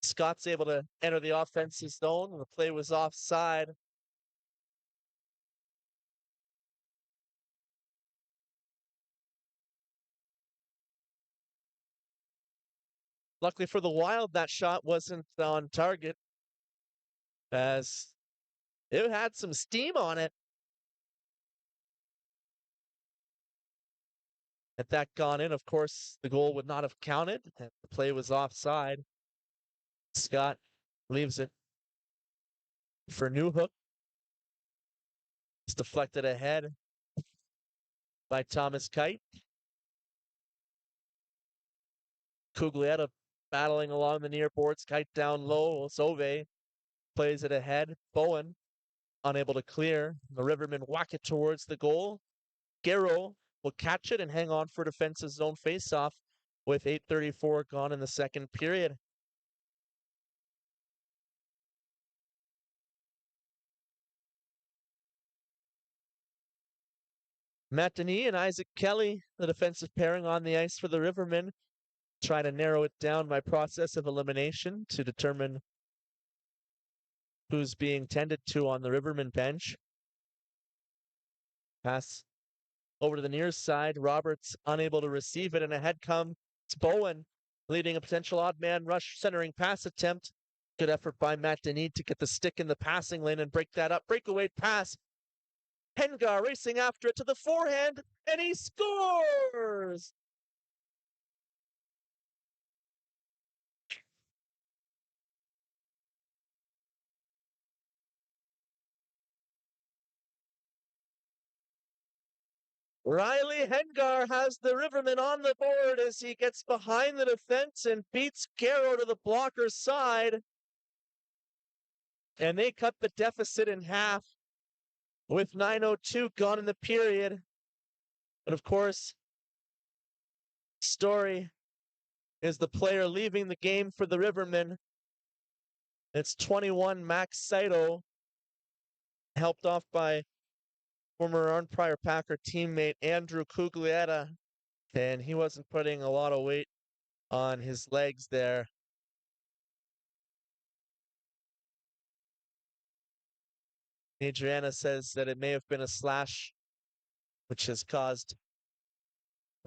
Scott's able to enter the offensive zone. The play was offside. Luckily for the Wild, that shot wasn't on target, as it had some steam on it. Had that gone in, of course, the goal would not have counted, and the play was offside. Scott leaves it for Newhook. It's deflected ahead by Thomas Kite. Cuglietta battling along the near boards. Kite down low. Sove plays it ahead. Bowen unable to clear. The Rivermen whack it towards the goal. Garrow will catch it and hang on for defensive zone faceoff with 8:34 gone in the second period. Matt Denis and Isaac Kelly, the defensive pairing on the ice for the Rivermen, try to narrow it down by process of elimination to determine who's being tended to on the Rivermen bench. Pass over to the near side. Roberts unable to receive it, and ahead comes Bowen, leading a potential odd man rush centering pass attempt. Good effort by Matt Denis to get the stick in the passing lane and break that up. Breakaway pass. Hengar racing after it to the forehand, and he scores! Riley Hengar has the Rivermen on the board as he gets behind the defense and beats Garrow to the blocker's side. And they cut the deficit in half with 9:02 gone in the period. But of course, story is the player leaving the game for the Rivermen. It's 21 Max Saito, helped off by former Arnprior Packer teammate Andrew Cuglietta, and he wasn't putting a lot of weight on his legs there. Adriana says that it may have been a slash, which has caused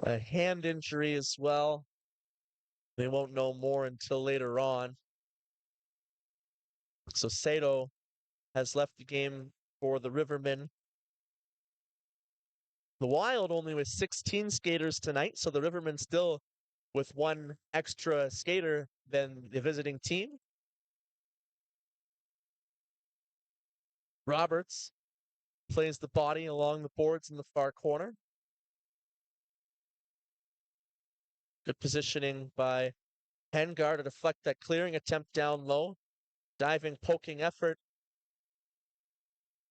a hand injury as well. They won't know more until later on. So Sato has left the game for the Rivermen. The Wild only with 16 skaters tonight, so the Rivermen still with one extra skater than the visiting team. Roberts plays the body along the boards in the far corner. Good positioning by Hengar to deflect that clearing attempt down low. Diving, poking effort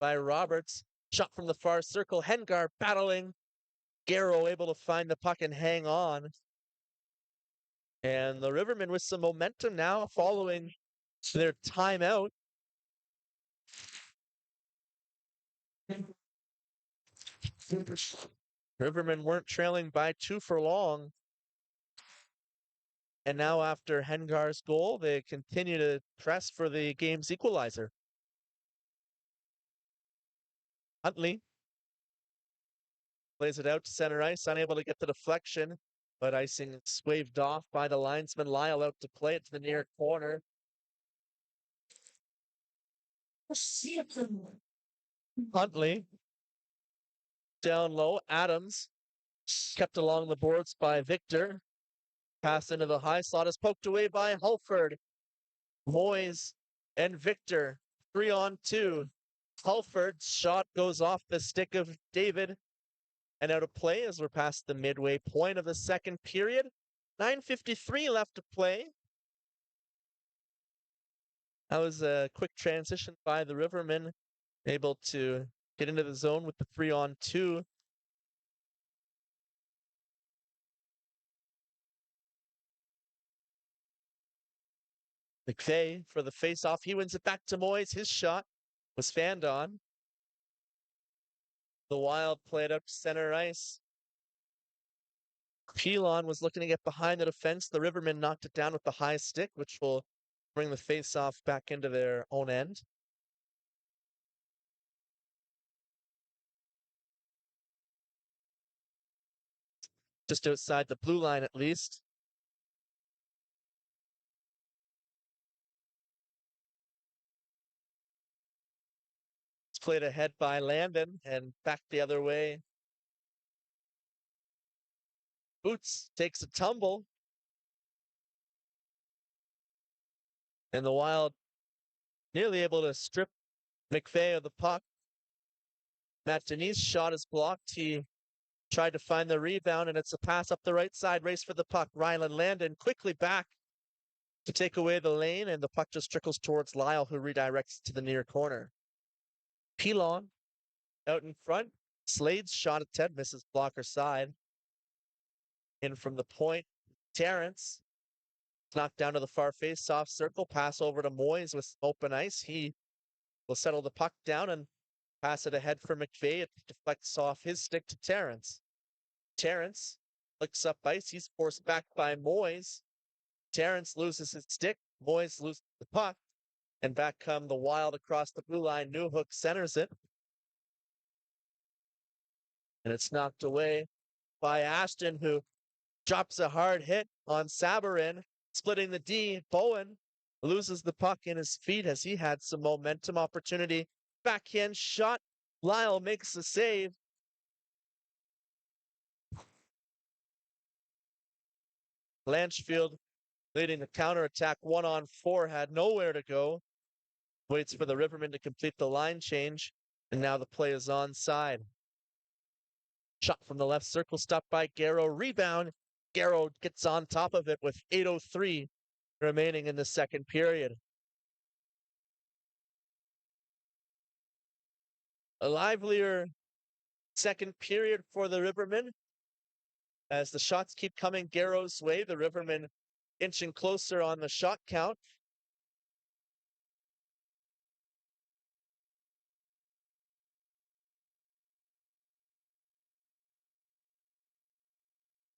by Roberts. Shot from the far circle. Hengar battling. Garrow able to find the puck and hang on. And the Rivermen with some momentum now following their timeout. Rivermen weren't trailing by 2 for long. And now after Hengar's goal, they continue to press for the game's equalizer. Huntley plays it out to center ice, unable to get the deflection, but icing is waved off by the linesman. Lyle out to play it to the near corner. Huntley down low. Adams kept along the boards by Victor. Pass into the high slot is poked away by Hulford. Moyes and Victor 3-on-2. Hulford's shot goes off the stick of David and out of play as we're past the midway point of the second period. 9:53 left to play. That was a quick transition by the Rivermen, able to get into the zone with the 3-on-2. McVeigh for the face-off. He wins it back to Moyes. His shot was fanned on. The Wild played up to center ice. Pilon was looking to get behind the defense. The Rivermen knocked it down with the high stick, which will bring the face-off back into their own end. Just outside the blue line, at least. It's played ahead by Landon and back the other way. Boots takes a tumble. And the Wild nearly able to strip McVeigh of the puck. Matt Denis' shot is blocked. He tried to find the rebound, and it's a pass up the right side. Race for the puck. Rylan Landon quickly back to take away the lane, and the puck just trickles towards Lyle, who redirects to the near corner. Pilon out in front. Slade's shot at Ted misses blocker side. In from the point, Terrence knocked down to the far face, soft circle, pass over to Moyes with open ice. He will settle the puck down and pass it ahead for McVeigh. It deflects off his stick to Terrence. Terrence flicks up ice. He's forced back by Moyes. Terrence loses his stick. Moyes loses the puck. And back come the Wild across the blue line. Newhook centers it. And it's knocked away by Ashton, who drops a hard hit on Sabarin, splitting the D. Bowen loses the puck in his feet as he had some momentum opportunity. Backhand shot. Lyle makes the save. Blanchfield leading the counterattack 1-on-4, had nowhere to go. Waits for the Rivermen to complete the line change, and now the play is onside. Shot from the left circle, stopped by Garrow. Rebound. Garrow gets on top of it with 8:03 remaining in the second period. A livelier second period for the Rivermen as the shots keep coming Garrow's way. The Rivermen inching closer on the shot count.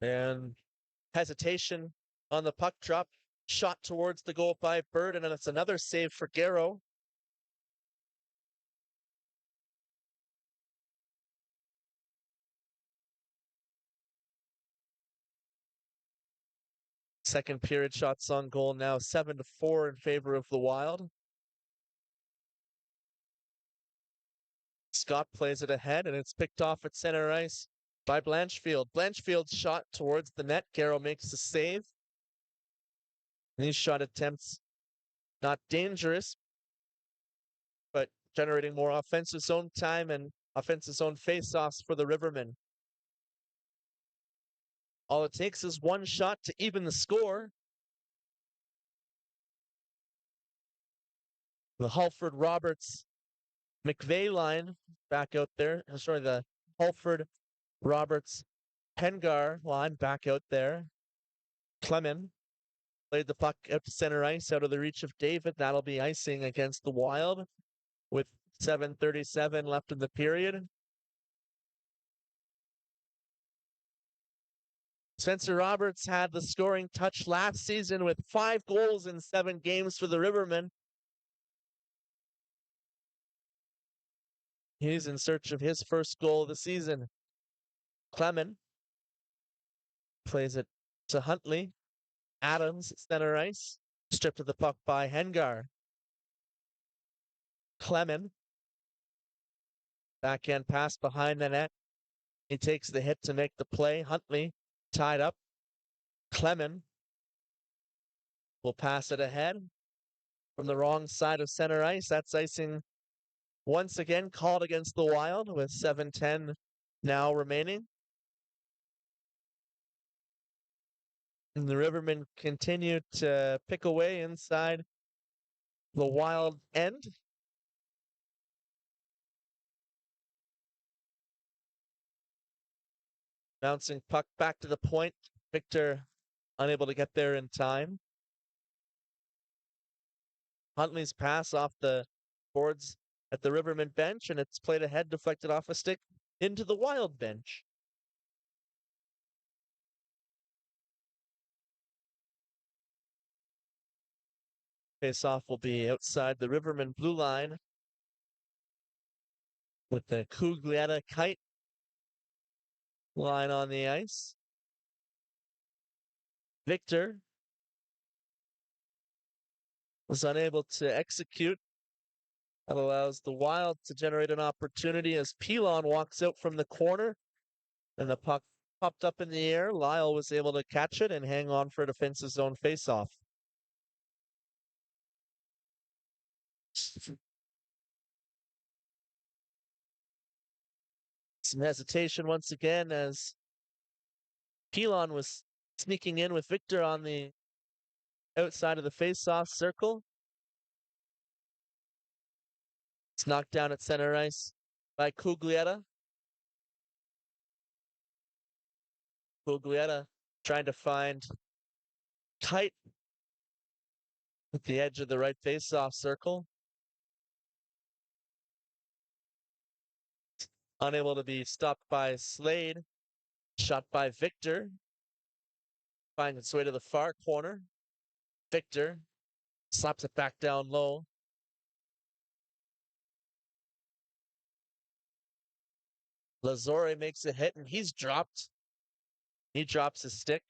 And hesitation on the puck drop. Shot towards the goal by Bird, and then it's another save for Garrow. Second period shots on goal now 7-4 in favor of the Wild. Scott plays it ahead, and it's picked off at center ice by Blanchfield. Blanchfield's shot towards the net. Garrow makes the save. These shot attempts not dangerous, but generating more offensive zone time and offensive zone faceoffs for the Rivermen. All it takes is one shot to even the score. The Halford Roberts McVeigh line back out there. Sorry, the Halford Roberts Pengar line back out there. Clement played the puck out to center ice out of the reach of David. That'll be icing against the Wild with 7:37 left in the period. Spencer Roberts had the scoring touch last season with 5 goals in 7 games for the Rivermen. He's in search of his first goal of the season. Clement plays it to Huntley. Adams, center ice. Stripped of the puck by Hengar. Clement. Backhand pass behind the net. He takes the hit to make the play. Huntley tied up. Clement will pass it ahead from the wrong side of center ice. That's icing once again called against the Wild with 7:10 now remaining. And the Rivermen continue to pick away inside the Wild end. Bouncing puck back to the point. Victor unable to get there in time. Huntley's pass off the boards at the Rivermen bench, and it's played ahead, deflected off a stick into the Wild bench. Face-off will be outside the Rivermen blue line with the Cuglietta Kite line on the ice. Victor was unable to execute. That allows the Wild to generate an opportunity as Pilon walks out from the corner, and the puck popped up in the air. Lyle was able to catch it and hang on for a defensive zone face-off. Some hesitation once again as Pilon was sneaking in with Victor on the outside of the face-off circle. It's knocked down at center ice by Cuglietta. Cuglietta trying to find Kite at the edge of the right face-off circle. Unable to be stopped by Slade. Shot by Victor. Finds its way to the far corner. Victor slaps it back down low. Lazore makes a hit and he's dropped. He drops his stick.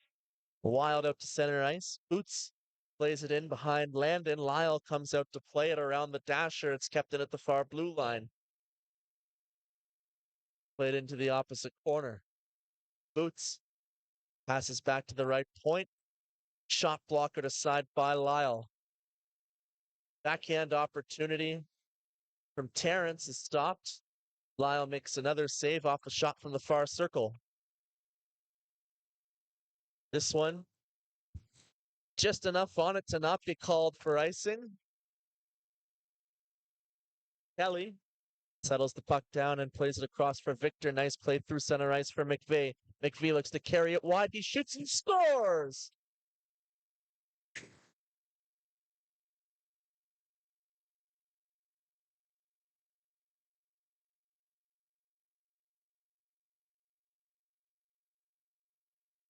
Wild out to center ice. Boots plays it in behind Landon. Lyle comes out to play it around the dasher. It's kept in at the far blue line. Played into the opposite corner. Boots passes back to the right point. Shot blocker to side by Lyle. Backhand opportunity from Terrence is stopped. Lyle makes another save off a shot from the far circle. This one, just enough on it to not be called for icing. Kelly settles the puck down and plays it across for Victor. Nice play through center ice for McVeigh. McVeigh looks to carry it wide. He shoots and scores!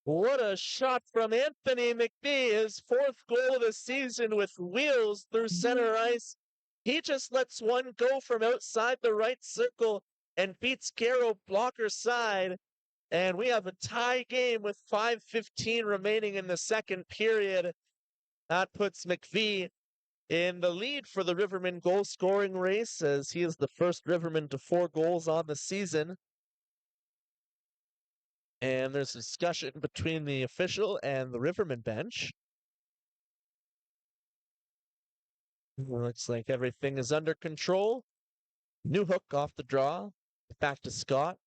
What a shot from Anthony McVeigh, his fourth goal of the season with wheels through center ice. He just lets one go from outside the right circle and beats Garrow blocker side. And we have a tie game with 5:15 remaining in the second period. That puts McVeigh in the lead for the Rivermen goal scoring race as he is the first Riverman to 4 goals on the season. And there's a discussion between the official and the Riverman bench. Looks like everything is under control. New hook off the draw. Back to Scott.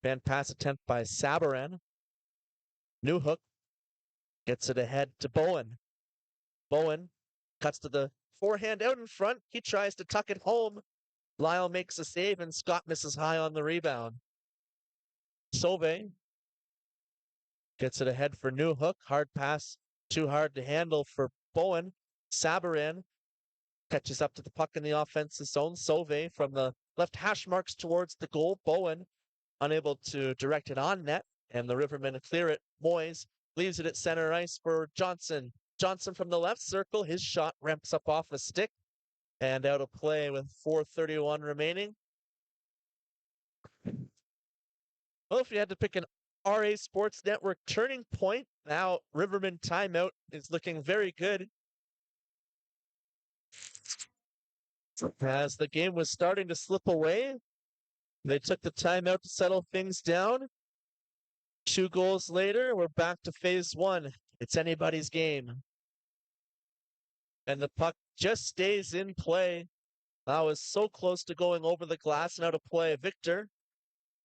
Fan pass attempt by Sabaran. New hook gets it ahead to Bowen. Bowen cuts to the forehand out in front. He tries to tuck it home. Lyle makes a save and Scott misses high on the rebound. Sauve gets it ahead for New hook. Hard pass, too hard to handle for Bowen. Sabaran catches up to the puck in the offensive zone. Sauve from the left hash marks towards the goal. Bowen unable to direct it on net, and the Rivermen clear it. Moyes leaves it at center ice for Johnson. Johnson from the left circle. His shot ramps up off a stick and out of play with 4:31 remaining. Well, if you had to pick an RA Sports Network turning point, now Riverman timeout is looking very good. As the game was starting to slip away, they took the timeout to settle things down. 2 goals later, we're back to phase 1. It's anybody's game. And the puck just stays in play. That was so close to going over the glass and out of play. Victor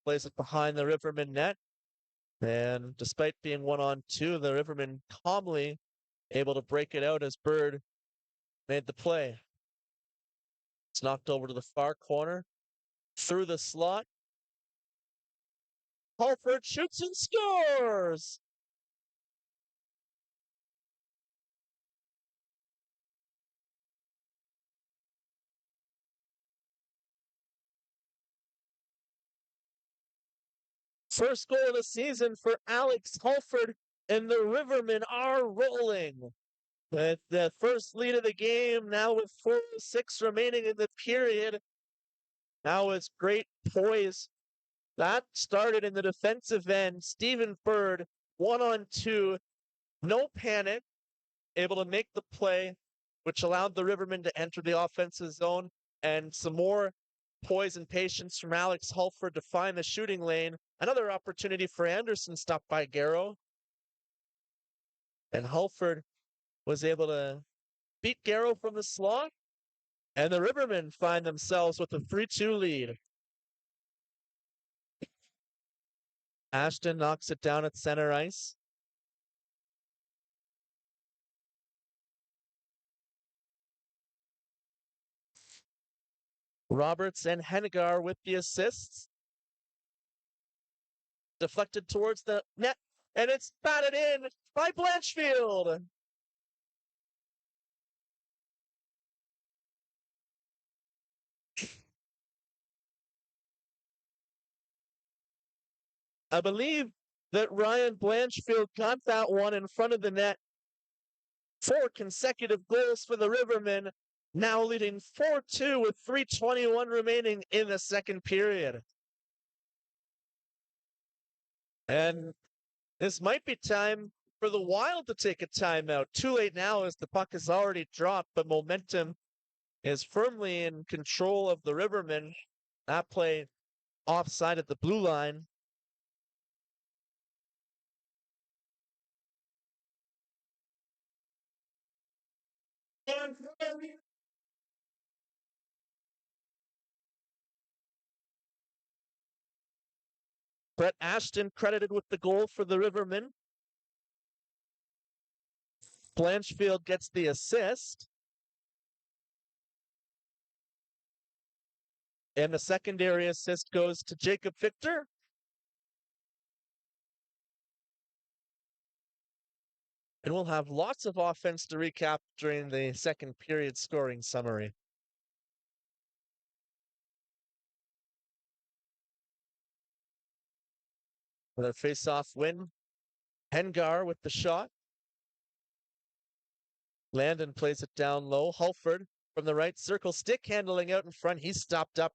plays it behind the Riverman net. And despite being 1-on-2, the Rivermen calmly able to break it out as Bird made the play. It's knocked over to the far corner, through the slot. Halford shoots and scores! First goal of the season for Alex Halford, and the Rivermen are rolling. With the first lead of the game, now with 4:06 remaining in the period. Now it's great poise. That started in the defensive end. Stephen Bird, 1-on-2, no panic, able to make the play, which allowed the Rivermen to enter the offensive zone, and some more poise and patience from Alex Halford to find the shooting lane. Another opportunity for Anderson stopped by Garrow. And Halford was able to beat Garrow from the slot. And the Rivermen find themselves with a 3-2 lead. Ashton knocks it down at center ice. Roberts and Hennigar with the assists. Deflected towards the net, and it's batted in by Blanchfield. I believe that Ryan Blanchfield got that one in front of the net. 4 consecutive goals for the Rivermen, now leading 4-2 with 3:21 remaining in the second period. And this might be time for the Wild to take a timeout. Too late now as the puck is already dropped, but momentum is firmly in control of the Rivermen. That play offside at the blue line. Brett Ashton credited with the goal for the Rivermen. Blanchfield gets the assist. And the secondary assist goes to Jacob Victor. And we'll have lots of offense to recap during the second period scoring summary. Another face-off win. Hengar with the shot. Landon plays it down low. Hulford from the right circle, stick handling out in front. He's stopped up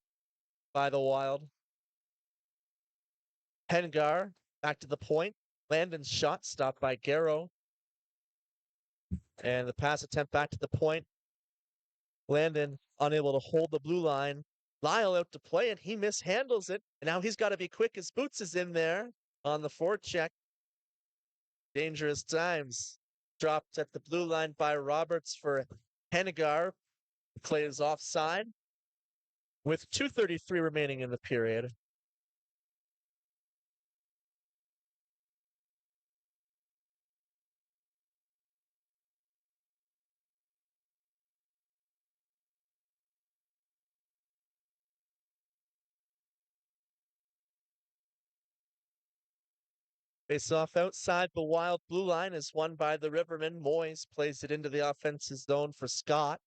by the Wild. Hengar back to the point. Landon's shot stopped by Garrow. And the pass attempt back to the point. Landon unable to hold the blue line. Lyle out to play, and he mishandles it. And now he's got to be quick. His boots is in there on the forecheck. Dangerous times. Dropped at the blue line by Roberts for Hennigar. Play is offside with 2:33 remaining in the period. Face off outside the Wild blue line is won by the Rivermen. Moyes plays it into the offensive zone for Scott.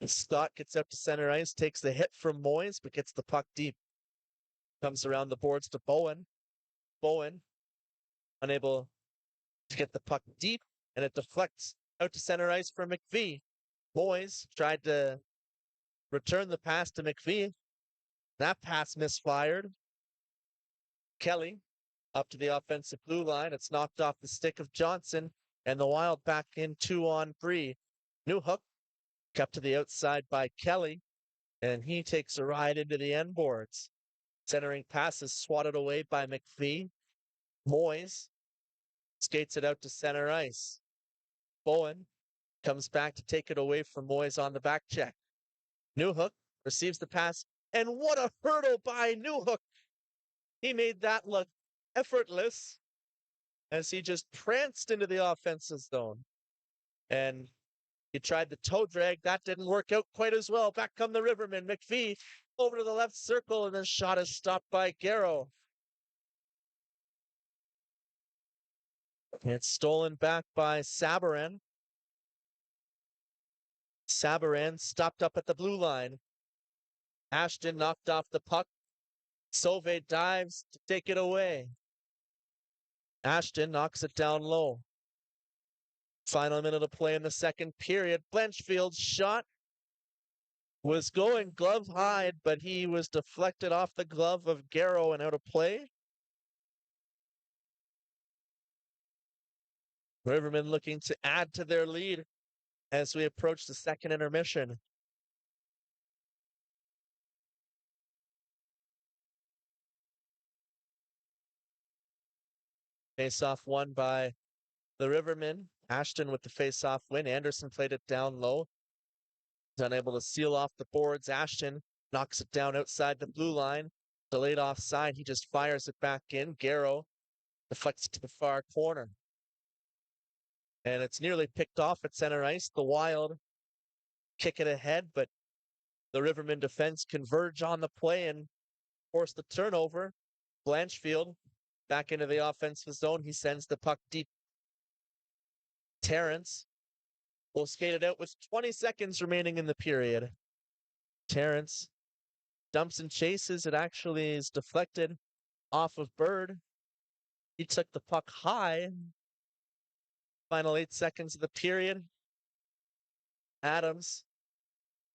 And Scott gets up to center ice, takes the hit from Moyes, but gets the puck deep. Comes around the boards to Bowen. Bowen unable to get the puck deep, and it deflects out to center ice for McPhee. Moyes tried to return the pass to McPhee. That pass misfired. Kelly up to the offensive blue line. It's knocked off the stick of Johnson, and the Wild back in 2-on-3. New hook kept to the outside by Kelly, and he takes a ride into the end boards. Centering pass is swatted away by McPhee. Moyes skates it out to center ice. Bowen comes back to take it away from Moyes on the back check. Newhook receives the pass, and what a hurdle by Newhook. He made that look effortless as he just pranced into the offensive zone. And he tried the toe drag. That didn't work out quite as well. Back come the Rivermen. McPhee over to the left circle, and the shot is stopped by Garrow. It's stolen back by Sabaran. Sabaran stopped up at the blue line. Ashton knocked off the puck. Sauve dives to take it away. Ashton knocks it down low. Final minute of play in the second period. Blanchfield's shot was going glove high, but he was deflected off the glove of Garrow and out of play. Rivermen looking to add to their lead as we approach the second intermission. Face-off won by the Rivermen. Ashton with the face-off win. Anderson played it down low. He's unable to seal off the boards. Ashton knocks it down outside the blue line. Delayed offside. He just fires it back in. Garrow deflects to the far corner. And it's nearly picked off at center ice. The Wild kick it ahead, but the Rivermen defense converge on the play and force the turnover. Blanchfield back into the offensive zone. He sends the puck deep. Terrence will skate it out with 20 seconds remaining in the period. Terrence dumps and chases. It actually is deflected off of Bird. He took the puck high. Final 8 seconds of the period. Adams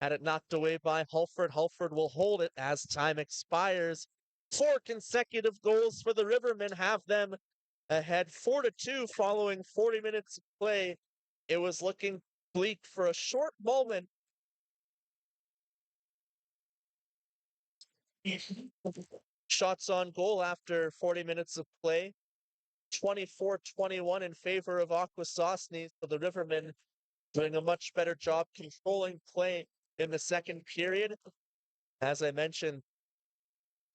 had it knocked away by Hulford. Hulford will hold it as time expires. 4 consecutive goals for the Rivermen have them ahead 4-2 following 40 minutes of play. It was looking bleak for a short moment. Shots on goal after 40 minutes of play. 24-21 in favor of Akwesasne. So the Rivermen doing a much better job controlling play in the second period. As I mentioned,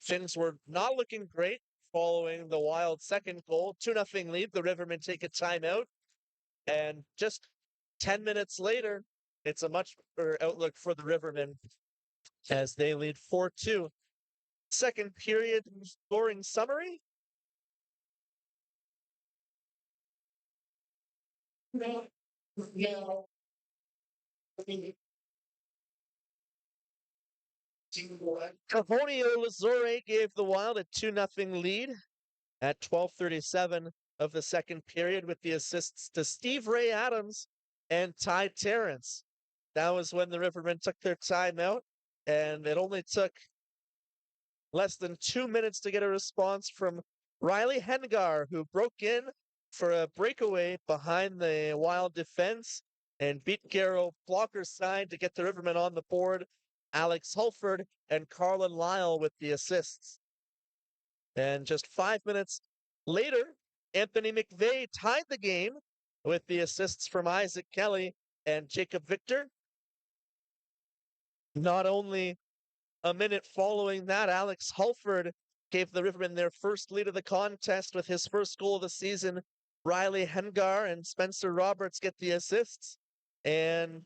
things were not looking great following the Wild second goal. 2-0 lead. The Rivermen take a timeout. And just 10 minutes later, it's a much better outlook for the Rivermen as they lead 4-2. Second period scoring summary. Cavonio Lazore gave the Wild a 2-0 lead at 12:37 of the second period with the assists to Steve Ray Adams and Ty Terrence. That was when the Rivermen took their timeout, and it only took less than 2 minutes to get a response from Riley Hengar, who broke in for a breakaway behind the Wild defense and beat Garrow blocker's side to get the Rivermen on the board. Alex Hulford and Carlin Lyle with the assists. And just 5 minutes later, Anthony McVeigh tied the game with the assists from Isaac Kelly and Jacob Victor. Not only a minute following that, Alex Hulford gave the Rivermen their first lead of the contest with his first goal of the season. Riley Hengar and Spencer Roberts get the assists. And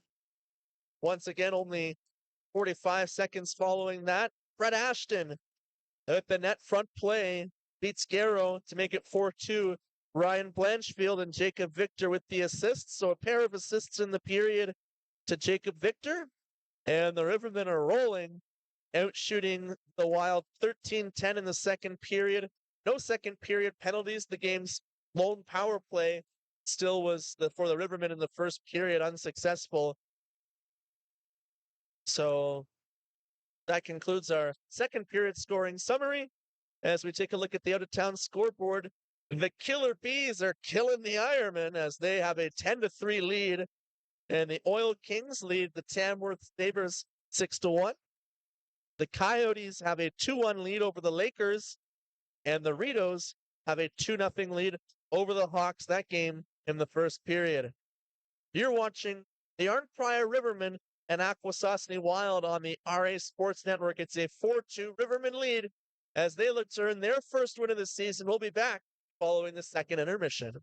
once again, only 45 seconds following that, Brett Ashton at the net front play beats Garrow to make it 4-2. Ryan Blanchfield and Jacob Victor with the assists. So a pair of assists in the period to Jacob Victor. And the Rivermen are rolling, out shooting the Wild 13-10 in the second period. No second period penalties. The game's lone power play still was for the Rivermen in the first period unsuccessful. So that concludes our second period scoring summary. As we take a look at the out-of-town scoreboard, the Killer Bees are killing the Ironmen as they have a 10-3 lead, and the Oil Kings lead the Tamworth Sabres 6-1. The Coyotes have a 2-1 lead over the Lakers, and the Ritos have a 2-0 lead over the Hawks. That game in the first period. You're watching the Arnprior Rivermen and Akwesasne Wild on the RA Sports Network. It's a 4-2 Rivermen lead as they look to earn their first win of the season. We'll be back following the second intermission.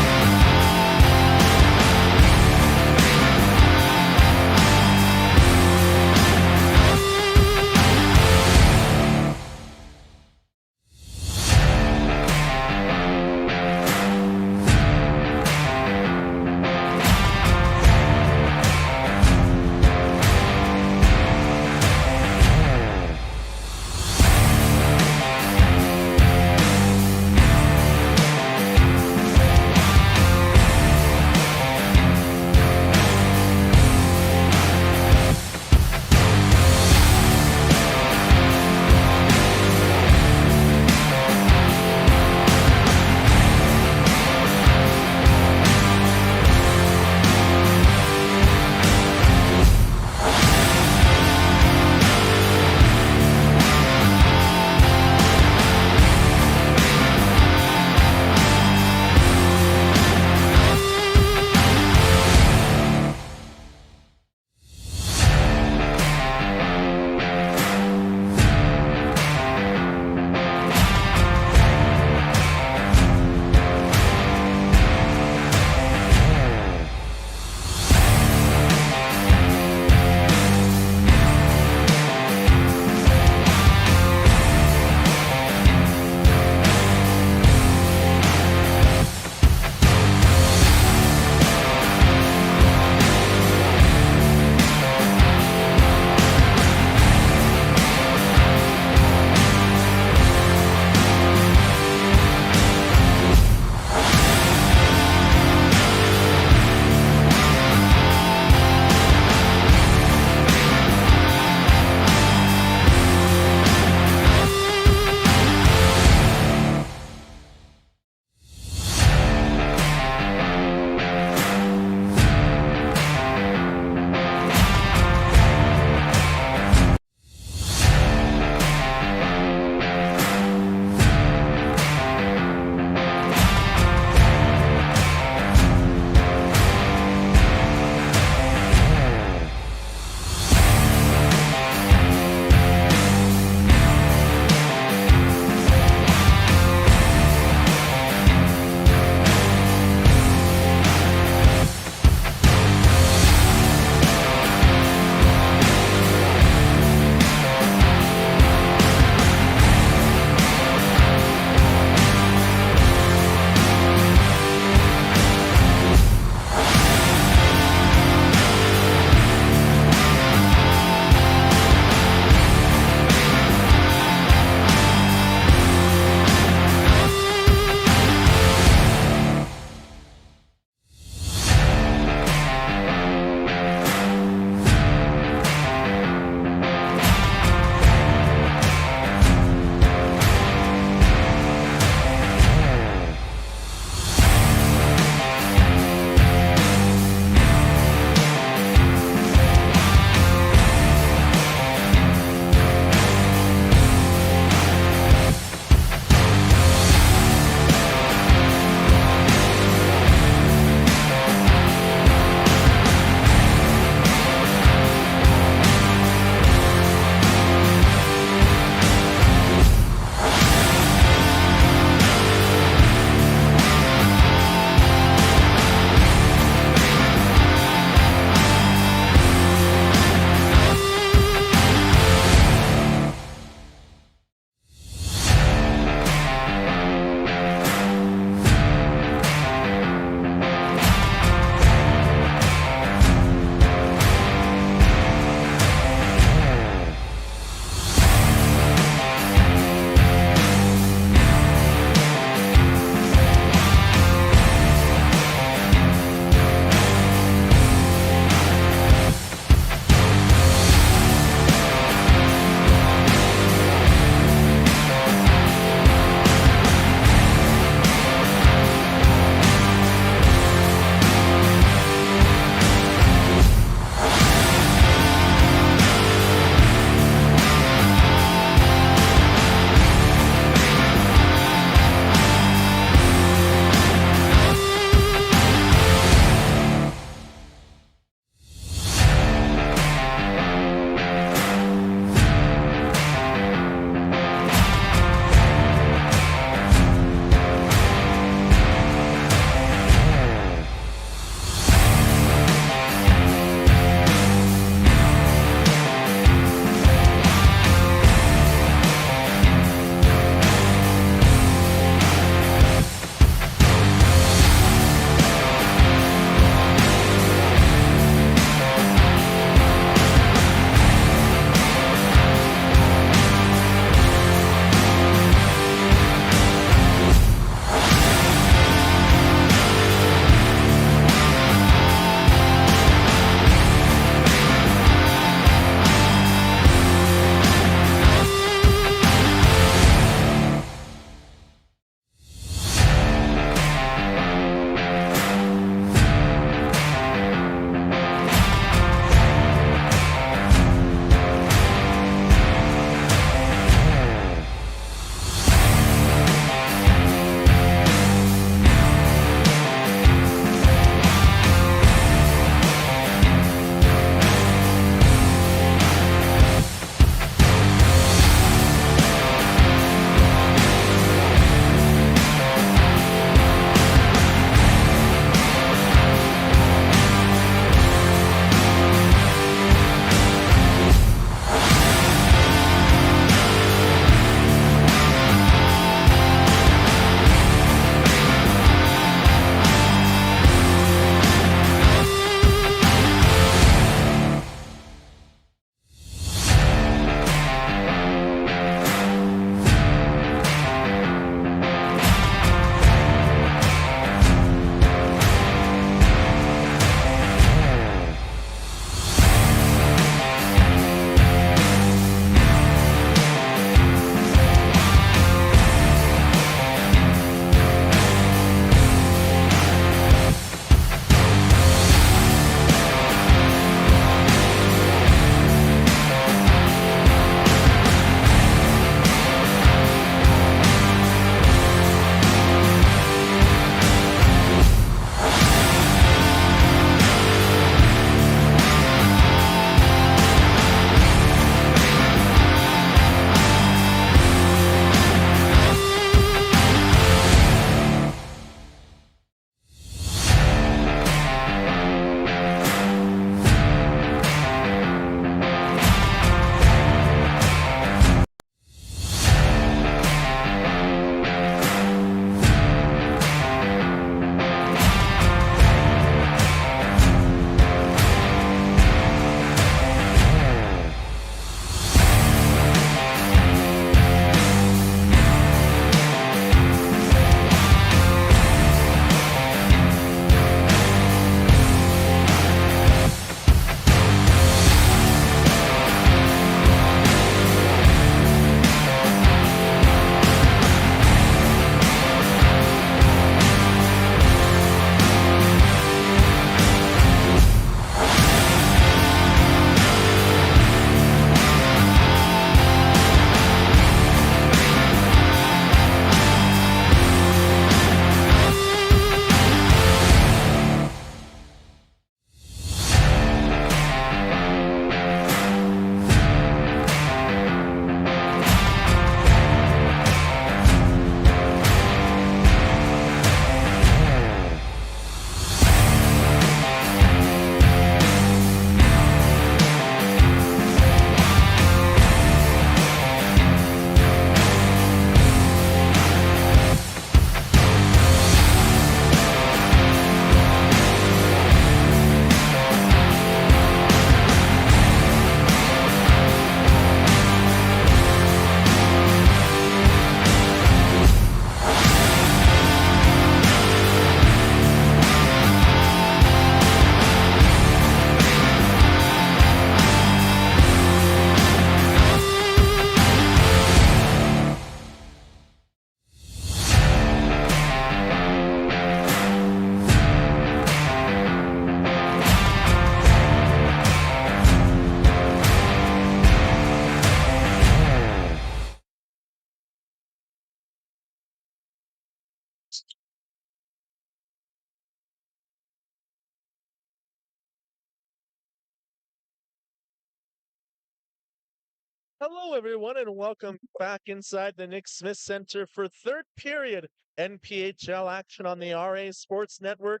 Hello, everyone, and welcome back inside the Nick Smith Center for third period NPHL action on the RA Sports Network.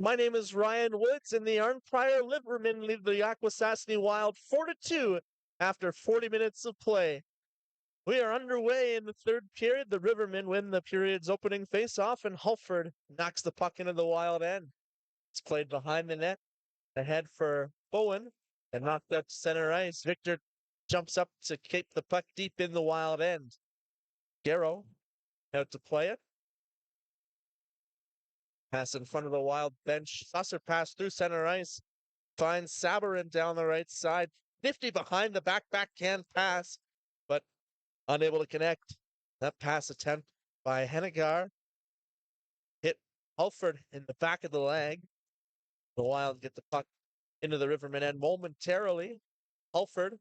My name is Ryan Woods, and the Arnprior Rivermen lead the Akwesasne Wild 4-2 after 40 minutes of play. We are underway in the third period. The Rivermen win the period's opening faceoff, and Halford knocks the puck into the Wild end. It's played behind the net, ahead for Bowen, and knocked out to center ice. Victor jumps up to keep the puck deep in the Wild end. Garrow out to play it. Pass in front of the Wild bench. Susser pass through center ice. Finds Sabarin down the right side. Nifty behind the backhand pass, but unable to connect. That pass attempt by Hennigar hit Halford in the back of the leg. The Wild get the puck into the Rivermen end momentarily. Halford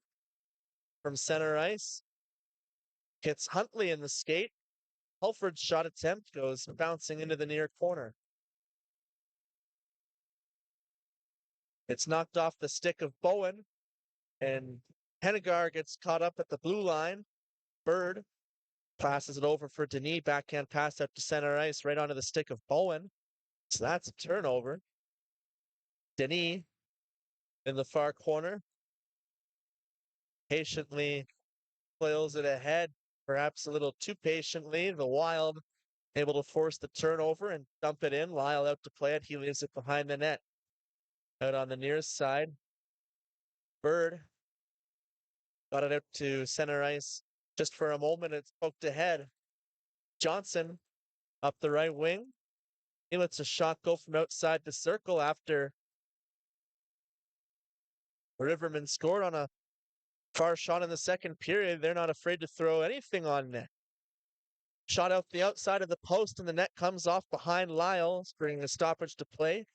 from center ice hits Huntley in the skate. Halford's shot attempt goes bouncing into the near corner. It's knocked off the stick of Bowen, and Hennigar gets caught up at the blue line. Bird passes it over for Denis. Backhand pass up to center ice, right onto the stick of Bowen. So that's a turnover. Denis in the far corner patiently flails it ahead, perhaps a little too patiently. The Wild able to force the turnover and dump it in. Lyle out to play it. He leaves it behind the net. Out on the near side, Bird got it out to center ice. Just for a moment, it's poked ahead. Johnson up the right wing. He lets a shot go from outside the circle after Riverman scored on a far shot in the second period. They're not afraid to throw anything on net. Shot out the outside of the post, and the net comes off behind Lyle, bringing a stoppage to play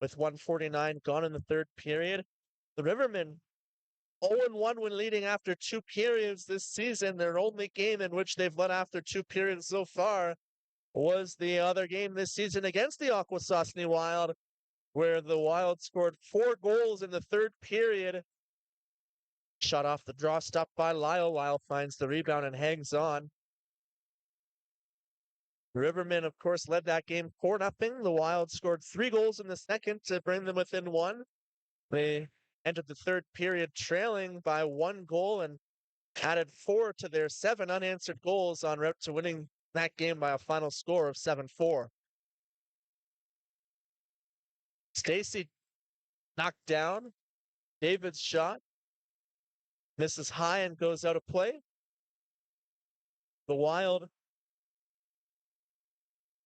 with 1:49 gone in the third period. The Rivermen 0-1 when leading after two periods this season. Their only game in which they've led after two periods so far was the other game this season against the Akwesasne Wild, where the Wild scored 4 goals in the third period. Shot off the draw stop by Lyle. Lyle finds the rebound and hangs on. Rivermen, of course, led that game 4-0. The Wild scored 3 goals in the second to bring them within 1. They entered the third period trailing by 1 goal and added 4 to their 7 unanswered goals en route to winning that game by a final score of 7-4. Stacy knocked down. David's shot misses high and goes out of play. The Wild,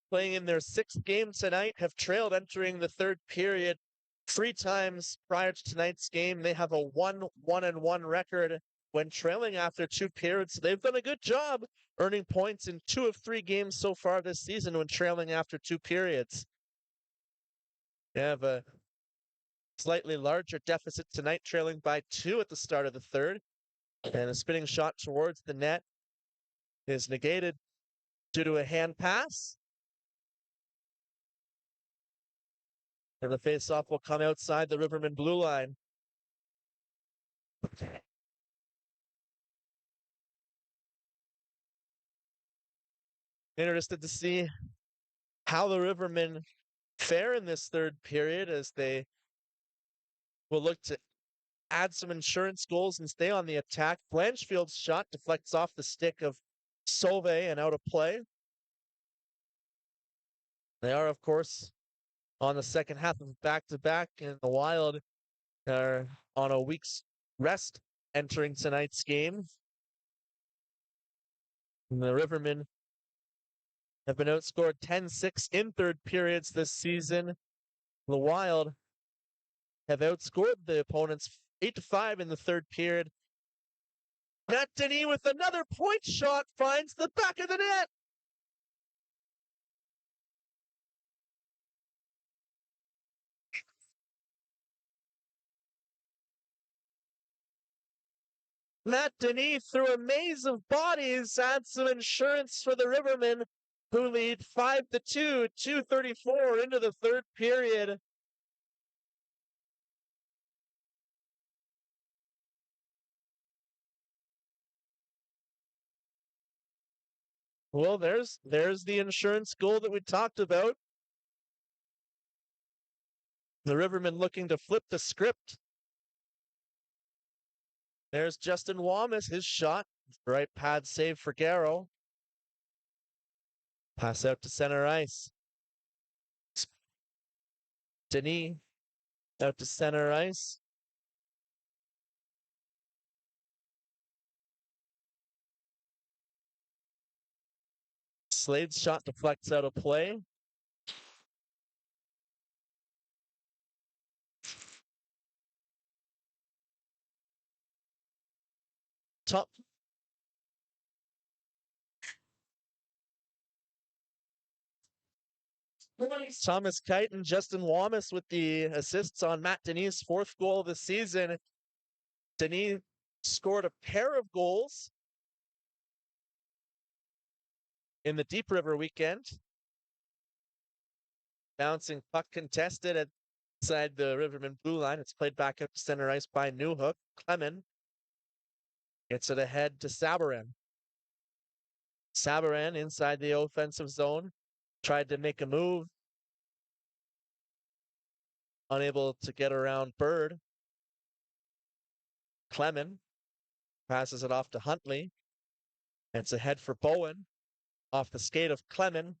playing in their 6th game tonight, have trailed entering the third period 3 times prior to tonight's game. They have a 1-1-1 record when trailing after 2 periods. They've done a good job earning points in 2 of 3 games so far this season when trailing after 2 periods. They have a slightly larger deficit tonight, trailing by 2 at the start of the third. And a spinning shot towards the net is negated due to a hand pass. And the faceoff will come outside the Rivermen blue line. Interested to see how the Rivermen fare in this third period, as they will look to add some insurance goals and stay on the attack. Blanchfield's shot deflects off the stick of Sauve and out of play. They are, of course, on the second half of back-to-back, and the Wild are on a week's rest entering tonight's game. And the Rivermen have been outscored 10-6 in third periods this season. The Wild have outscored the opponents 8-5 in the third period. Matt Denis with another point shot finds the back of the net. Matt Denis, through a maze of bodies, adds some insurance for the Rivermen who lead 5-2, 2:34 into the third period. Well, there's the insurance goal that we talked about. The Rivermen looking to flip the script. There's Justin Wamas, his shot. Right pad save for Garrow. Pass out to center ice. Denis out to center ice. Slade's shot deflects out of play. Top. Thomas Kite and Justin Wamas with the assists on Matt Denis' fourth goal of the season. Denis scored a pair of goals in the Deep River weekend. Bouncing puck contested inside the Rivermen blue line. It's played back up to center ice by Newhook. Clement gets it ahead to Sabarin. Sabarin inside the offensive zone. Tried to make a move. Unable to get around Bird. Clement passes it off to Huntley. It's ahead for Bowen. Off the skate of Clement.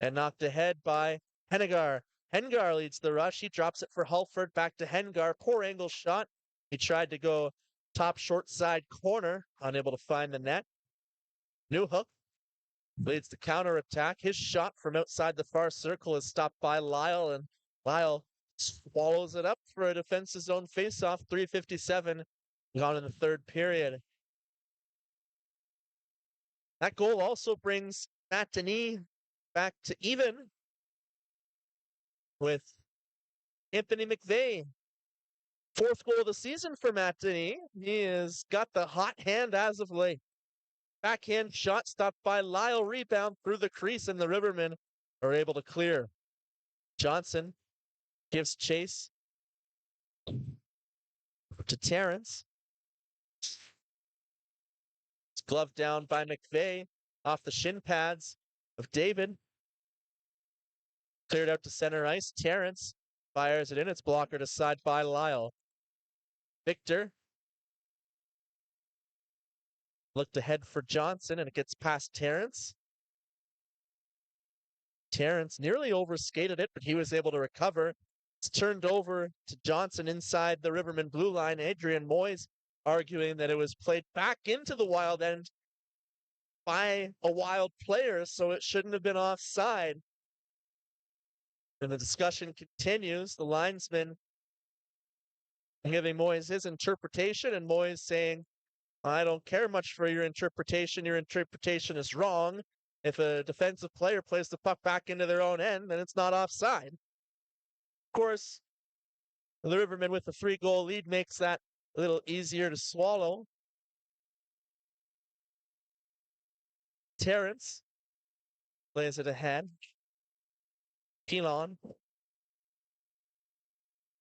And knocked ahead by Hennigar. Hengar leads the rush. He drops it for Hulford. Back to Hengar. Poor angle shot. He tried to go top short side corner. Unable to find the net. Newhook leads the counterattack. His shot from outside the far circle is stopped by Lyle. And Lyle swallows it up for a defensive zone faceoff. 3:57 gone in the third period. That goal also brings Matt Denis back to even with Anthony McVeigh. Fourth goal of the season for Matt Denis. He has got the hot hand as of late. Backhand shot stopped by Lyle. Rebound through the crease, and the Rivermen are able to clear. Johnson gives chase to Terrence. It's gloved down by McVeigh off the shin pads of David. Cleared out to center ice. Terrence fires it in. It's blockered aside by Lyle. Victor looked ahead for Johnson, and it gets past Terrence. Terrence nearly overskated it, but he was able to recover. It's turned over to Johnson inside the Rivermen blue line. Adrian Moyes arguing that it was played back into the Wild end by a Wild player, so it shouldn't have been offside. And the discussion continues. The linesman giving Moyes his interpretation, and Moyes saying, I don't care much for your interpretation. Your interpretation is wrong. If a defensive player plays the puck back into their own end, then it's not offside. Of course, the Rivermen with the 3-goal lead makes that a little easier to swallow. Terrence plays it ahead. Pilon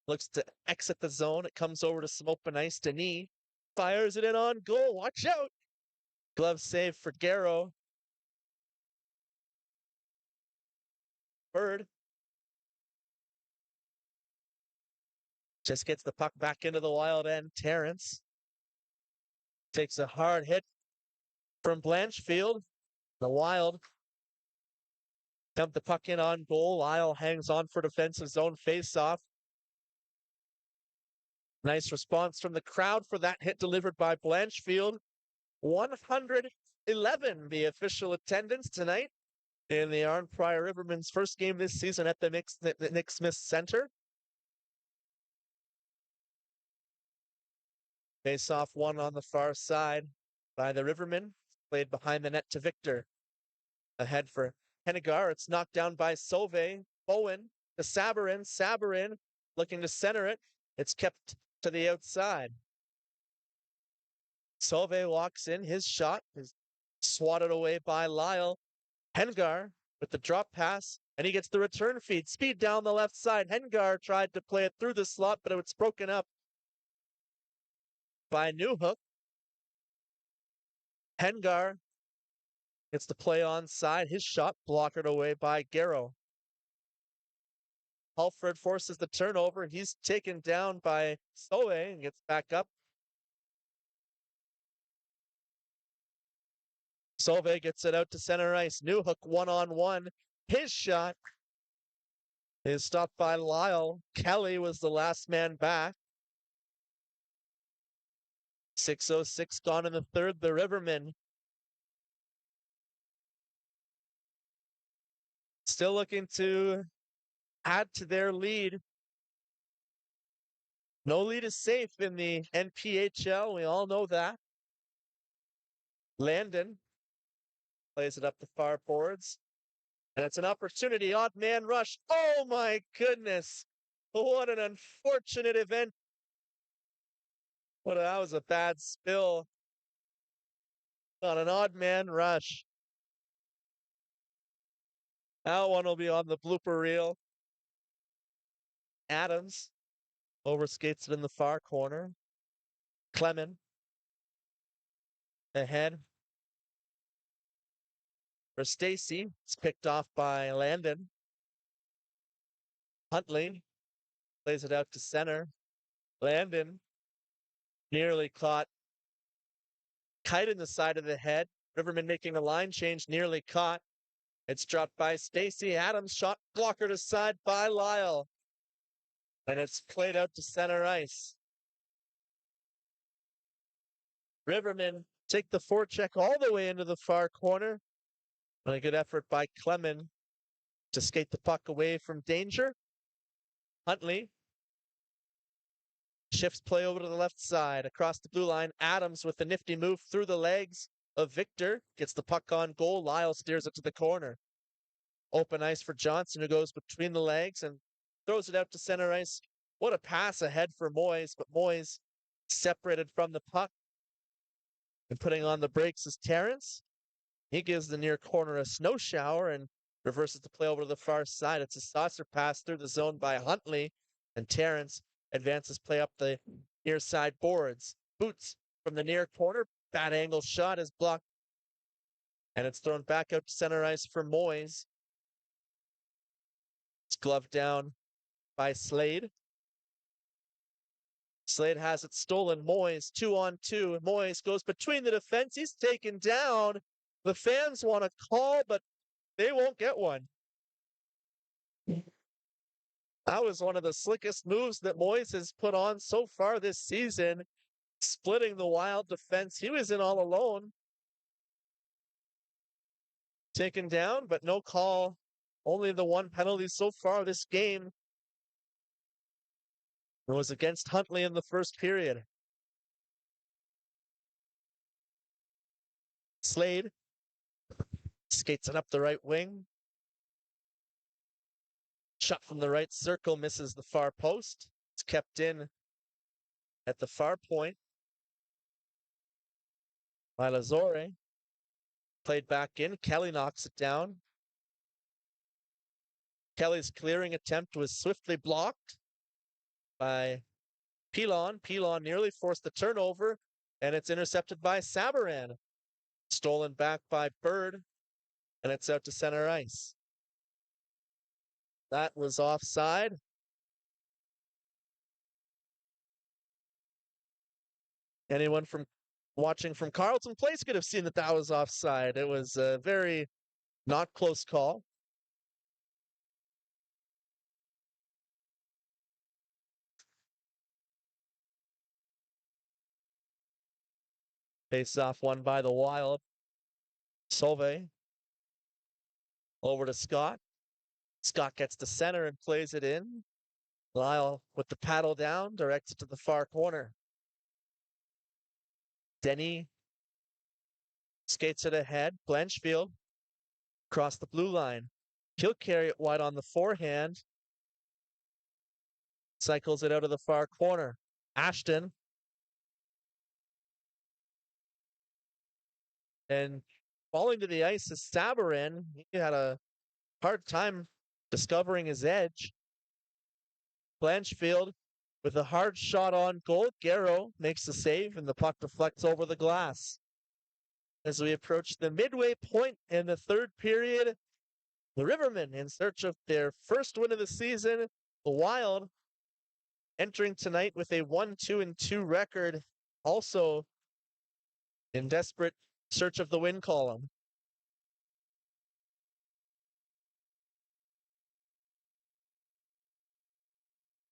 looks to exit the zone. It comes over to Smoke Ice. Denis fires it in on goal. Watch out. Glove save for Garrow. Bird just gets the puck back into the Wild end. Terrence takes a hard hit from Blanchfield. The Wild dump the puck in on goal. Lyle hangs on for defensive zone face-off. Nice response from the crowd for that hit delivered by Blanchfield. 111 the official attendance tonight in the Arnprior Rivermen's first game this season at the Nick Smith Center. Face-off one on the far side by the Rivermen. Played behind the net to Victor. Ahead for Hennigar. It's knocked down by Sauve. Bowen to Sabarin. Sabarin looking to center it. It's kept to the outside. Sauve walks in. His shot is swatted away by Lyle. Hengar with the drop pass, and he gets the return feed. Speed down the left side. Hengar tried to play it through the slot, but it was broken up by Newhook. Hengar gets the play onside. His shot blocked away by Garrow. Halford forces the turnover. He's taken down by Soe and gets back up. Solve gets it out to center ice. Newhook one-on-one. His shot is stopped by Lyle. Kelly was the last man back. 6:06 gone in the third. The Rivermen still looking to add to their lead. No lead is safe in the NPHL. We all know that. Landon plays it up the far boards. And it's an opportunity. Odd man rush. Oh my goodness. What an unfortunate event. That was a bad spill on an odd man rush. That one will be on the blooper reel. Adams overskates it in the far corner. Clement ahead for Stacy. It's picked off by Landon. Huntley plays it out to center. Landon nearly caught. Kite in the side of the head. Riverman making a line change, nearly caught. It's dropped by Stacy. Adams shot blocker to side by Lyle. And it's played out to center ice. Rivermen take the forecheck all the way into the far corner. And a good effort by Clement to skate the puck away from danger. Huntley shifts play over to the left side across the blue line. Adams with a nifty move through the legs of Victor. Gets the puck on goal. Lyle steers it to the corner. Open ice for Johnson, who goes between the legs and throws it out to center ice. What a pass ahead for Moyes, but Moyes separated from the puck. And putting on the brakes is Terrence. He gives the near corner a snow shower and reverses the play over to the far side. It's a saucer pass through the zone by Huntley, and Terrence advances play up the near side boards. Boots from the near corner. Bad angle shot is blocked. And it's thrown back out to center ice for Moyes. It's gloved down by Slade. Slade has it stolen. Moyes 2-on-2. Moyes goes between the defense. He's taken down. The fans want a call, but they won't get one. That was one of the slickest moves that Moyes has put on so far this season, splitting the Wild defense. He was in all alone. Taken down, but no call. Only the one penalty so far this game. It was against Huntley in the first period. Slade skates it up the right wing. Shot from the right circle, misses the far post. It's kept in at the far point by Lazore. Played back in. Kelly knocks it down. Kelly's clearing attempt was swiftly blocked by Pilon. Pilon nearly forced the turnover, and it's intercepted by Sabaran. Stolen back by Bird, and it's out to center ice. That was offside. Anyone from watching from Carleton Place could have seen that that was offside. It was a very not close call. Face off won by the Wild. Solve over to Scott. Scott gets to center and plays it in. Lyle with the paddle down, directs it to the far corner. Denny skates it ahead. Blanchfield across the blue line. He'll carry it wide on the forehand. Cycles it out of the far corner. Ashton. And Falling to the ice is Sabarin. He had a hard time discovering his edge. Blanchfield with a hard shot on goal. Garrow makes the save, and the puck deflects over the glass. As we approach the midway point in the third period, the Rivermen, in search of their first win of the season, the Wild entering tonight with a 1-2-2 record, also in desperate search of the win column.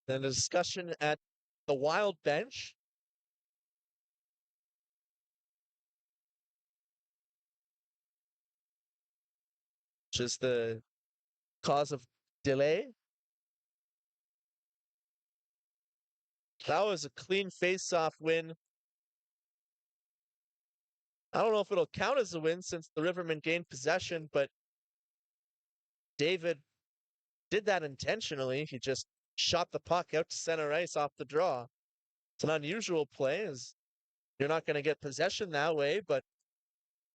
Then a discussion at the Wild bench. Which is the cause of delay. That was a clean face-off win. I don't know if it'll count as a win since the Rivermen gained possession, but David did that intentionally. He just shot the puck out to center ice off the draw. It's an unusual play, as you're not going to get possession that way, but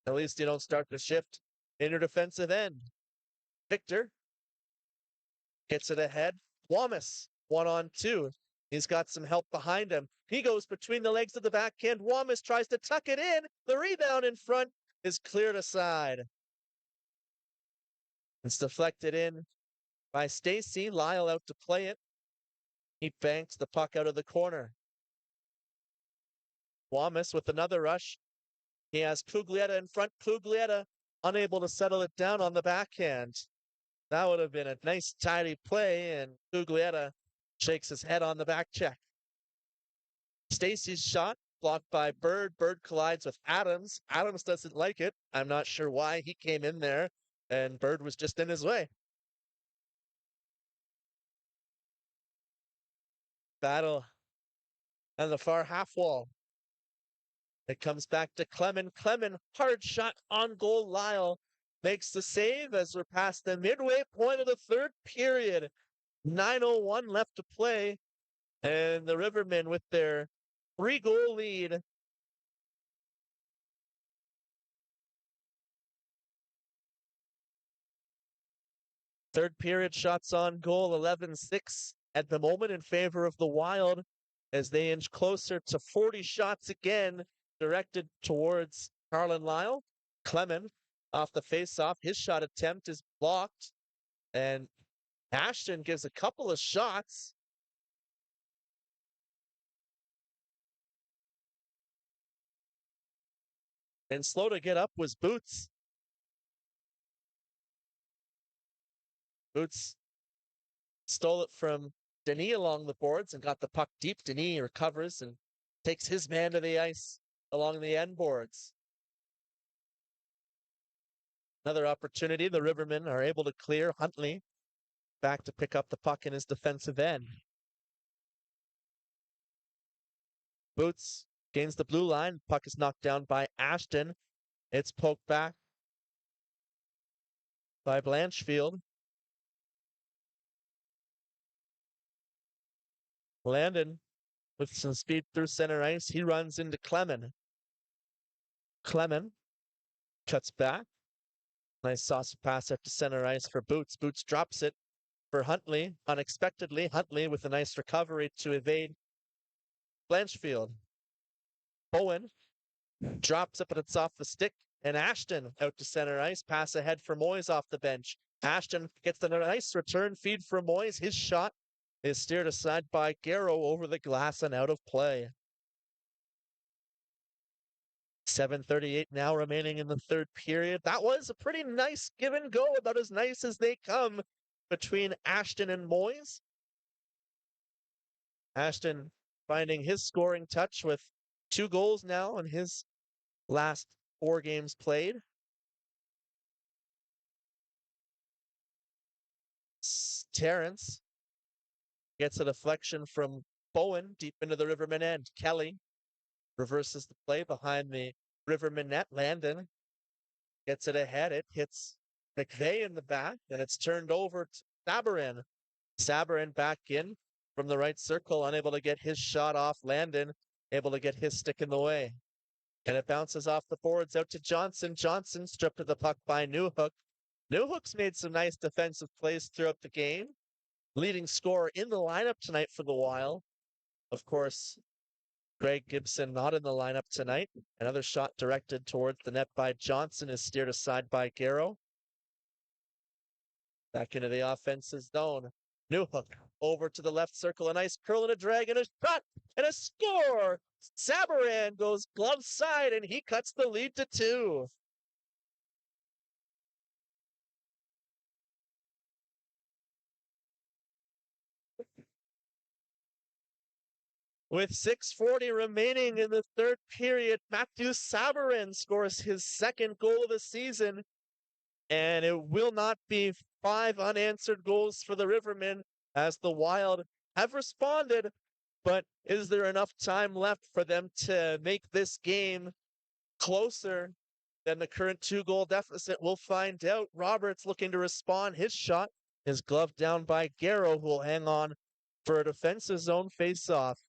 at least you don't start the shift in your defensive end. Victor gets it ahead. Wamas, 1-on-2. He's got some help behind him. He goes between the legs of the backhand. Wamas tries to tuck it in. The rebound in front is cleared aside. It's deflected in by Stacy. Lyle out to play it. He banks the puck out of the corner. Wamas with another rush. He has Puglietta in front. Puglietta unable to settle it down on the backhand. That would have been a nice, tidy play, and Puglietta shakes his head on the back check. Stacy's shot blocked by Bird. Bird collides with Adams. Adams doesn't like it. I'm not sure why he came in there, and Bird was just in his way. Battle on the far half wall. It comes back to Clement. Clement, hard shot on goal. Lyle makes the save as we're past the midway point of the third period. 9:01 left to play, and the Rivermen with their 3-goal lead. Third period shots on goal, 11-6 at the moment in favor of the Wild as they inch closer to 40 shots again directed towards Carlin Lyle. Clement off the face-off. His shot attempt is blocked, and Ashton gives a couple of shots. And slow to get up was Boots. Boots stole it from Denis along the boards and got the puck deep. Denis recovers and takes his man to the ice along the end boards. Another opportunity. The Rivermen are able to clear. Huntley back to pick up the puck in his defensive end. Boots gains the blue line. Puck is knocked down by Ashton. It's poked back by Blanchfield. Landon with some speed through center ice. He runs into Clement. Clement cuts back. Nice saucer pass up to center ice for Boots. Boots drops it for Huntley. Unexpectedly, Huntley with a nice recovery to evade Blanchfield. Bowen drops it, but it's off the stick. And Ashton out to center ice. Pass ahead for Moyes off the bench. Ashton gets a nice return feed for Moyes. His shot is steered aside by Garrow over the glass and out of play. 7:38 now remaining in the third period. That was a pretty nice give and go, about as nice as they come between Ashton and Moyes. Ashton finding his scoring touch with 2 goals now in his last 4 games played. Terrence gets a deflection from Bowen deep into the Rivermen end. Kelly reverses the play behind the Rivermen net. Landon gets it ahead. It hits McVeigh in the back, and it's turned over to Sabarin. Sabarin back in from the right circle, unable to get his shot off. Landon able to get his stick in the way. And it bounces off the boards out to Johnson. Johnson stripped of the puck by Newhook. Newhook's made some nice defensive plays throughout the game. Leading scorer in the lineup tonight for the Wild. Of course, Greg Gibson not in the lineup tonight. Another shot directed towards the net by Johnson is steered aside by Garrow. Back into the offensive zone. Newhook over to the left circle. A nice curl and a drag and a shot and a score. Sabourin goes glove side and he cuts the lead to 2. With 6:40 remaining in the third period, Matthew Sabourin scores his second goal of the season. And it will not be 5 unanswered goals for the Rivermen as the Wild have responded. But is there enough time left for them to make this game closer than the current 2-goal deficit? We'll find out. Roberts looking to respond. His shot is gloved down by Garrow, who will hang on for a defensive zone face-off.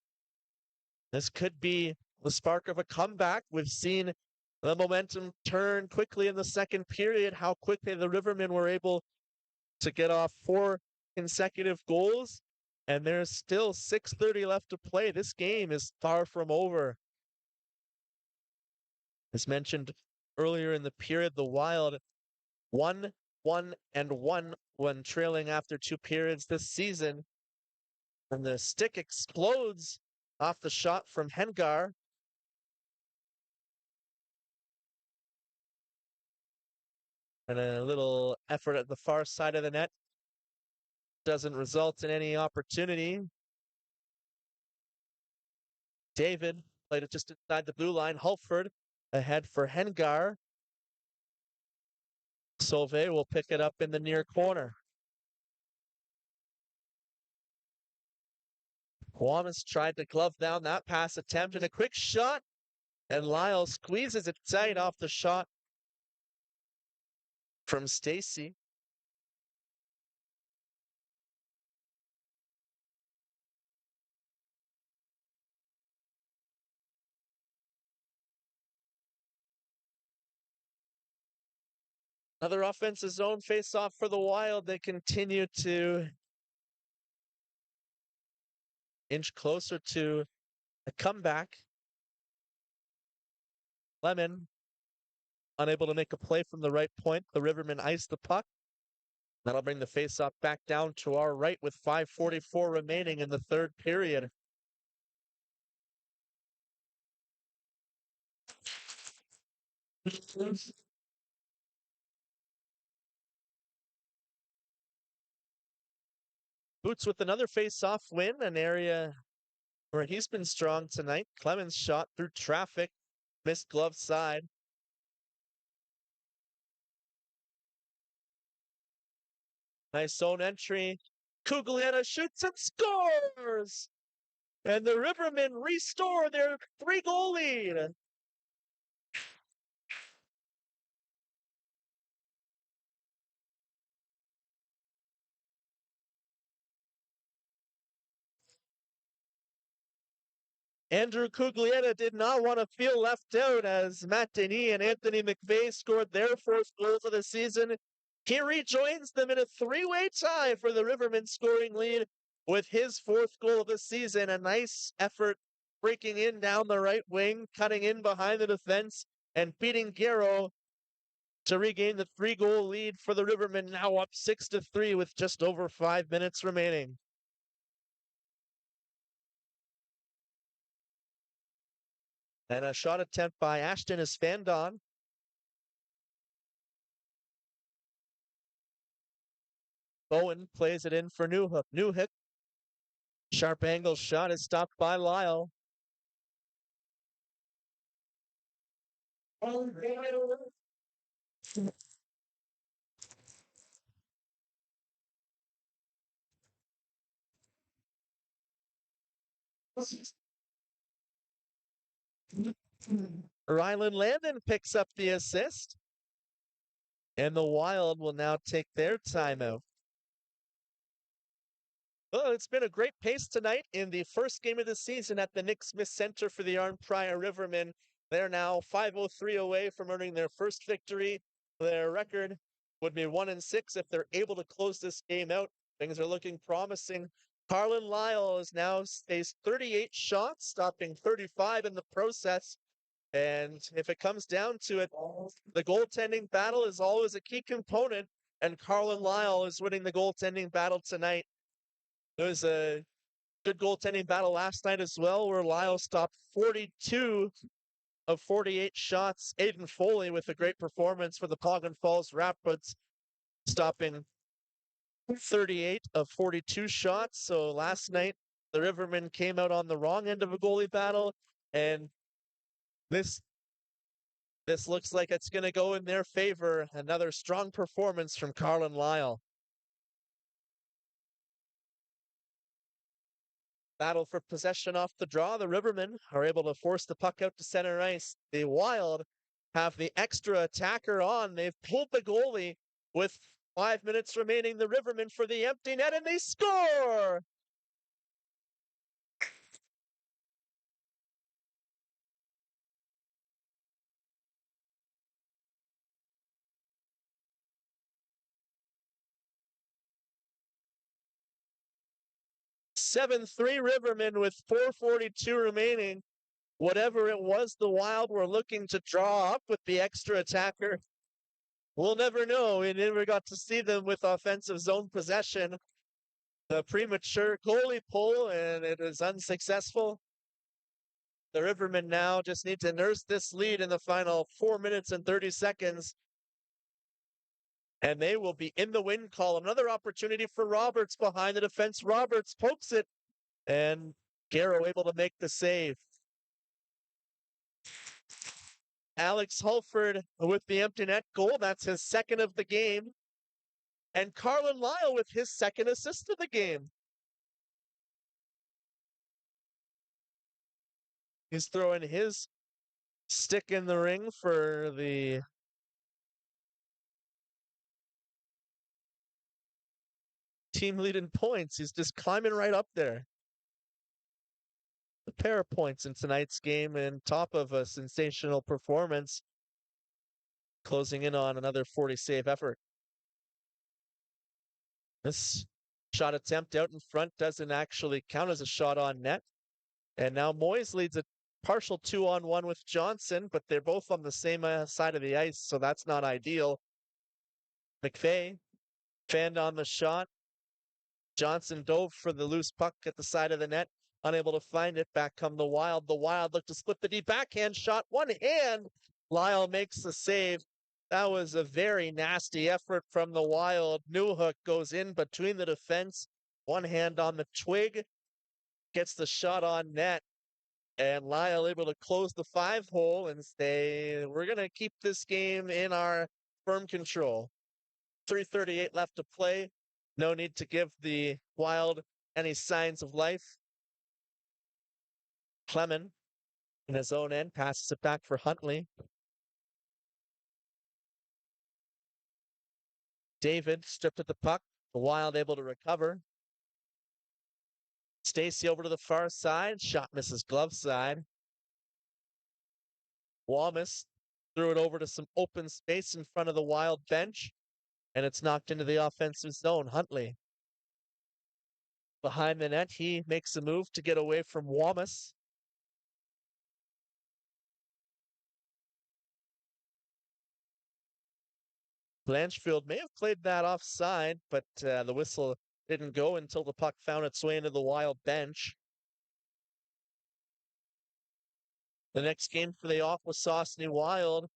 This could be the spark of a comeback. We've seen the momentum turn quickly in the second period, how quickly the Rivermen were able to get off 4 consecutive goals. And there's still 6:30 left to play. This game is far from over. As mentioned earlier in the period, the Wild 1-1-1 when trailing after 2 periods this season. And the stick explodes off the shot from Hengar. And a little effort at the far side of the net doesn't result in any opportunity. David played it just inside the blue line. Hulford ahead for Hengar. Sauvé will pick it up in the near corner. Guamas tried to glove down that pass attempt and a quick shot. And Lyle squeezes it tight off the shot from Stacy. Another offensive zone face-off for the Wild. They continue to inch closer to a comeback. Lemon unable to make a play from the right point. The Rivermen ice the puck. That'll bring the face-off back down to our right with 5:44 remaining in the third period. Boots with another face-off win, an area where he's been strong tonight. Clemens shot through traffic, missed glove side. Nice zone entry. Cuglietta shoots and scores! And the Rivermen restore their 3-goal lead. Andrew Cuglietta did not want to feel left out as Matt Denis and Anthony McVeigh scored their first goals of the season. He rejoins them in a 3-way tie for the Rivermen scoring lead with his 4th goal of the season. A nice effort breaking in down the right wing, cutting in behind the defense, and beating Garrow to regain the 3-goal lead for the Rivermen, now up 6-3 with just over 5 minutes remaining. And a shot attempt by Ashton is fanned on. Bowen plays it in for Newhook. Newhook, sharp angle shot is stopped by Lyle. Ryland Landon picks up the assist. And the Wild will now take their timeout. Well, it's been a great pace tonight in the first game of the season at the Nick Smith Center for the Arnprior Rivermen. They're now 503 away from earning their first victory. Their record would be 1-6 if they're able to close this game out. Things are looking promising. Carlin Lyle is now stays 38 shots, stopping 35 in the process. And if it comes down to it, the goaltending battle is always a key component, and Carlin Lyle is winning the goaltending battle tonight. There was a good goaltending battle last night as well, where Lyle stopped 42 of 48 shots. Aiden Foley with a great performance for the Poggen Falls Rapids, stopping 38 of 42 shots. So last night, the Rivermen came out on the wrong end of a goalie battle, and this looks like it's going to go in their favor. Another strong performance from Carlin Lyle. Battle for possession off the draw. The Rivermen are able to force the puck out to center ice. The Wild have the extra attacker on. They've pulled the goalie with 5 minutes remaining. The Rivermen for the empty net, and they score! (7-3) Rivermen with 4:42 remaining. Whatever it was the Wild were looking to draw up with the extra attacker, we'll never know. We never got to see them with offensive zone possession. The premature goalie pull, and it is unsuccessful. The Rivermen now just need to nurse this lead in the final 4 minutes and 30 seconds. And they will be in the win column. Another opportunity for Roberts behind the defense. Roberts pokes it, and Garrow able to make the save. Alex Hulford with the empty net goal. That's his second of the game. And Carlin Lyle with his second assist of the game. He's throwing his stick in the ring for the team lead in points. He's just climbing right up there. A pair of points in tonight's game, and top of a sensational performance, closing in on another 40 save effort. This shot attempt out in front doesn't actually count as a shot on net. And now Moyes leads a partial 2-on-1 with Johnson, but they're both on the same side of the ice, so that's not ideal. McVeigh fanned on the shot. Johnson dove for the loose puck at the side of the net, unable to find it. Back come the Wild. The Wild look to split the D. Backhand shot, one hand. Lyle makes the save. That was a very nasty effort from the Wild. Newhook goes in between the defense. One hand on the twig. Gets the shot on net. And Lyle able to close the 5-hole and say, we're going to keep this game in our firm control. 3:38 left to play. No need to give the Wild any signs of life. Clement, in his own end, passes it back for Huntley. David stripped at the puck. The Wild able to recover. Stacy over to the far side. Shot misses glove side. Wallace threw it over to some open space in front of the Wild bench, and it's knocked into the offensive zone. Huntley behind the net. He makes a move to get away from Wallace. Blanchfield may have played that offside, but the whistle didn't go until the puck found its way into the Wild bench. The next game for the Akwesasne Wild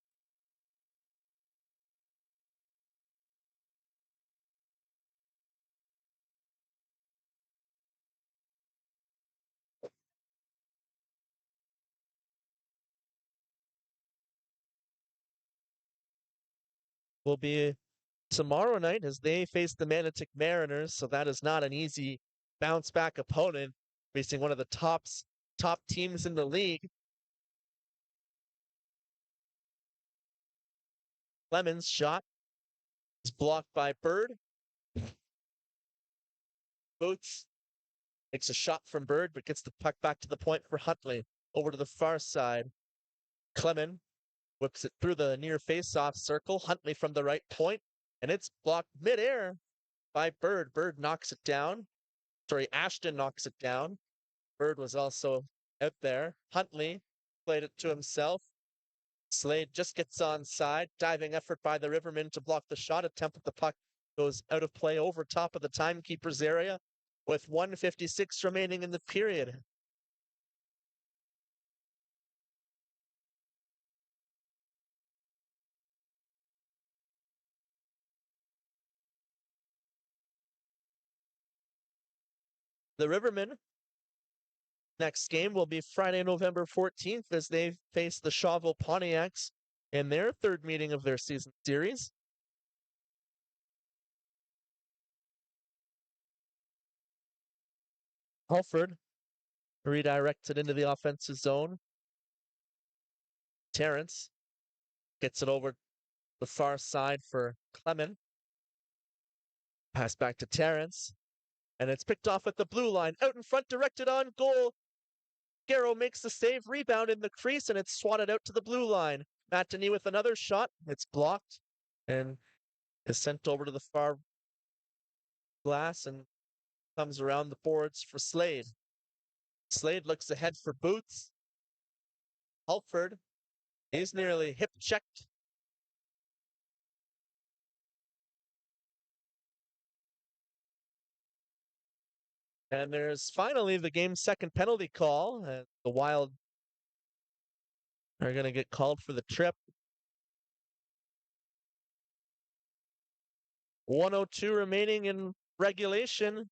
will be tomorrow night as they face the Manotick Mariners, so that is not an easy bounce back opponent, facing one of the top teams in the league. Clemens' shot is blocked by Bird. Boots takes a shot from Bird, but gets the puck back to the point for Huntley. Over to the far side. Clement whips it through the near face-off circle. Huntley from the right point, and it's blocked midair by Bird. Bird knocks it down. Sorry, Ashton knocks it down. Bird was also out there. Huntley played it to himself. Slade just gets onside. Diving effort by the Rivermen to block the shot attempt, but the puck goes out of play over top of the timekeeper's area with 1:56 remaining in the period. The Rivermen next game will be Friday, November 14th as they face the Shawville Pontiacs in their third meeting of their season series. Halford redirected into the offensive zone. Terrence gets it over the far side for Clement. Pass back to Terrence. And it's picked off at the blue line. Out in front, directed on goal. Garrow makes the save, rebound in the crease, and it's swatted out to the blue line. Mattany with another shot. It's blocked and is sent over to the far glass and comes around the boards for Slade. Slade looks ahead for Boots. Halford, he's nearly hip checked. And there's finally the game's second penalty call. And the Wild are going to get called for the trip. 1:02 remaining in regulation.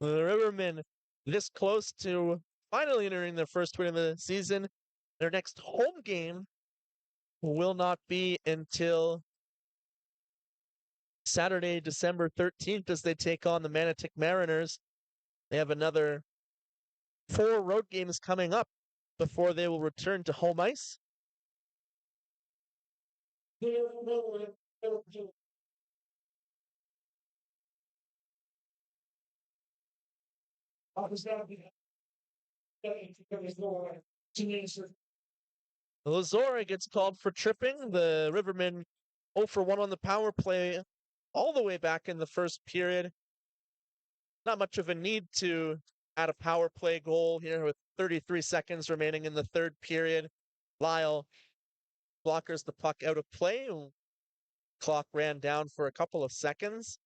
The Rivermen this close to finally entering their first win of the season. Their next home game will not be until Saturday, December 13th, as they take on the Manotick Mariners. They have another 4 road games coming up before they will return to home ice. Lazora gets called for tripping. The Rivermen 0 for 1 on the power play all the way back in the first period. Not much of a need to add a power play goal here with 33 seconds remaining in the third period. Lyle blockers the puck out of play. Clock ran down for a couple of seconds.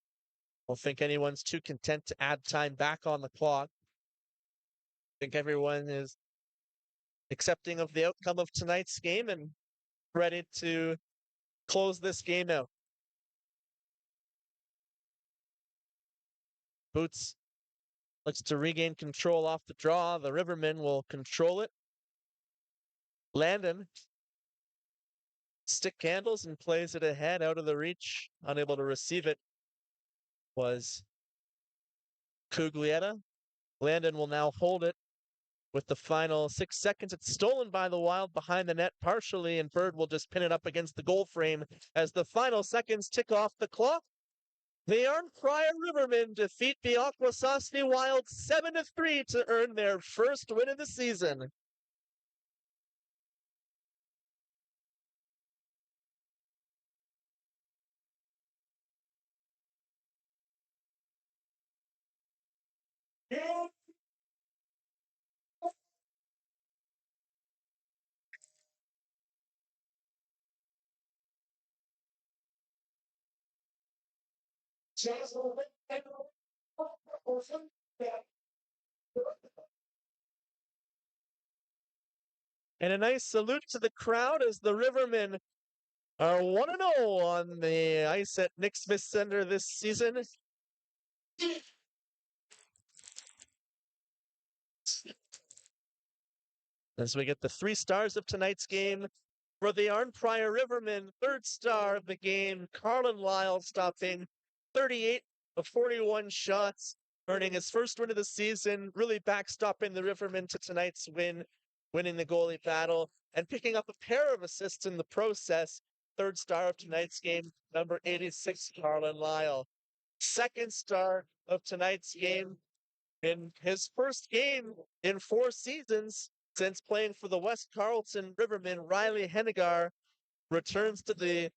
I don't think anyone's too content to add time back on the clock. I think everyone is accepting of the outcome of tonight's game and ready to close this game out. Boots looks to regain control off the draw. The Rivermen will control it. Landon stick handles and plays it ahead out of the reach. Unable to receive it was Cuglietta. Landon will now hold it with the final 6 seconds. It's stolen by the Wild behind the net partially, and Bird will just pin it up against the goal frame as the final seconds tick off the clock. The Arnprior Rivermen defeat the Akwesasne Wild 7-3 to earn their first win of the season. And a nice salute to the crowd as the Rivermen are 1-0 on the ice at Nick Smith Center this season. As we get the 3 stars of tonight's game for the Arnprior Rivermen, 3rd star of the game, Carlin Lyle stopping 38 of 41 shots, earning his first win of the season, really backstopping the Rivermen to tonight's win, winning the goalie battle, and picking up a pair of assists in the process. 3rd star of tonight's game, number 86, Carlin Lyle. 2nd star of tonight's game in his first game in 4 seasons, Since playing for the West Carleton Rivermen, Riley Hennigar returns to the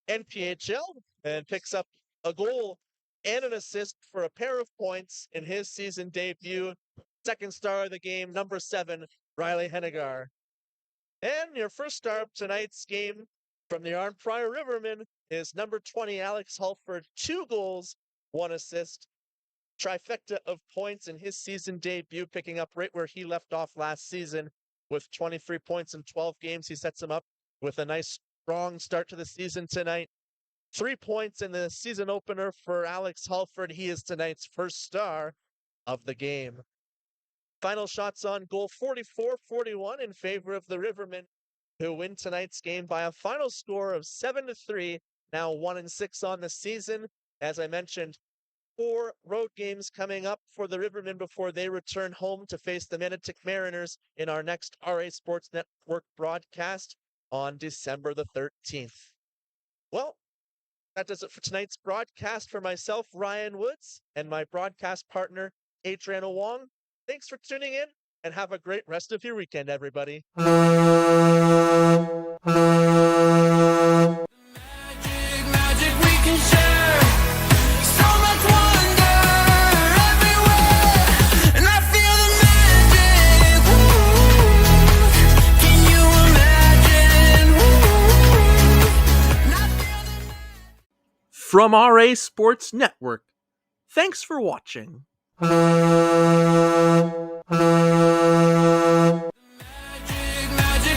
NPHL and picks up a goal and an assist for a pair of points in his season debut. Second star of the game, number 7, Riley Hennigar. And your first star of tonight's game from the Arnprior Rivermen is number 20, Alex Hulford. 2 goals, 1 assist. Trifecta of points in his season debut, picking up right where he left off last season with 23 points in 12 games. He sets him up with a nice, strong start to the season tonight. 3 points in the season opener for Alex Hulford. He is tonight's first star of the game. Final shots on goal, 44-41 in favor of the Rivermen, who win tonight's game by a final score of 7-3, now 1-6 on the season. As I mentioned, 4 road games coming up for the Rivermen before they return home to face the Manotick Mariners in our next RA Sports Network broadcast on December the 13th. Well, that does it for tonight's broadcast. For myself, Ryan Woods, and my broadcast partner, Adriana Wong. Thanks for tuning in, and have a great rest of your weekend, everybody. Magic we can share. So much wonder everywhere, and I feel the magic. Ooh, can you imagine? Ooh. From RA Sports Network, thanks for watching. Magic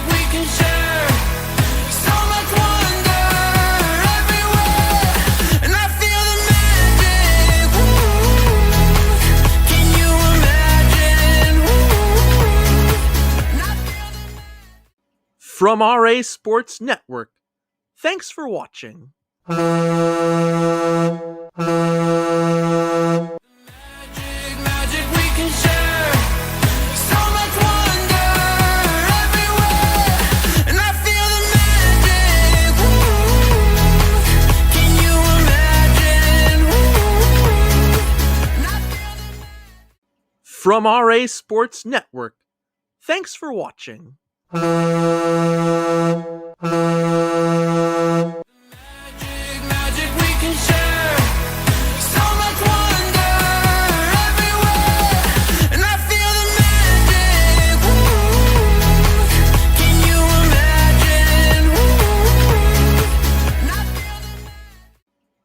we can share. So much wonder everywhere, and I feel the magic. Ooh, can you imagine? Ooh. From RA Sports Network, thanks for watching. From RA Sports Network, thanks for watching. Magic we can share. So much wonder everywhere, and I feel the magic. Ooh, can you imagine? Ooh.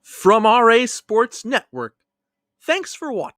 From RA Sports Network, thanks for watching.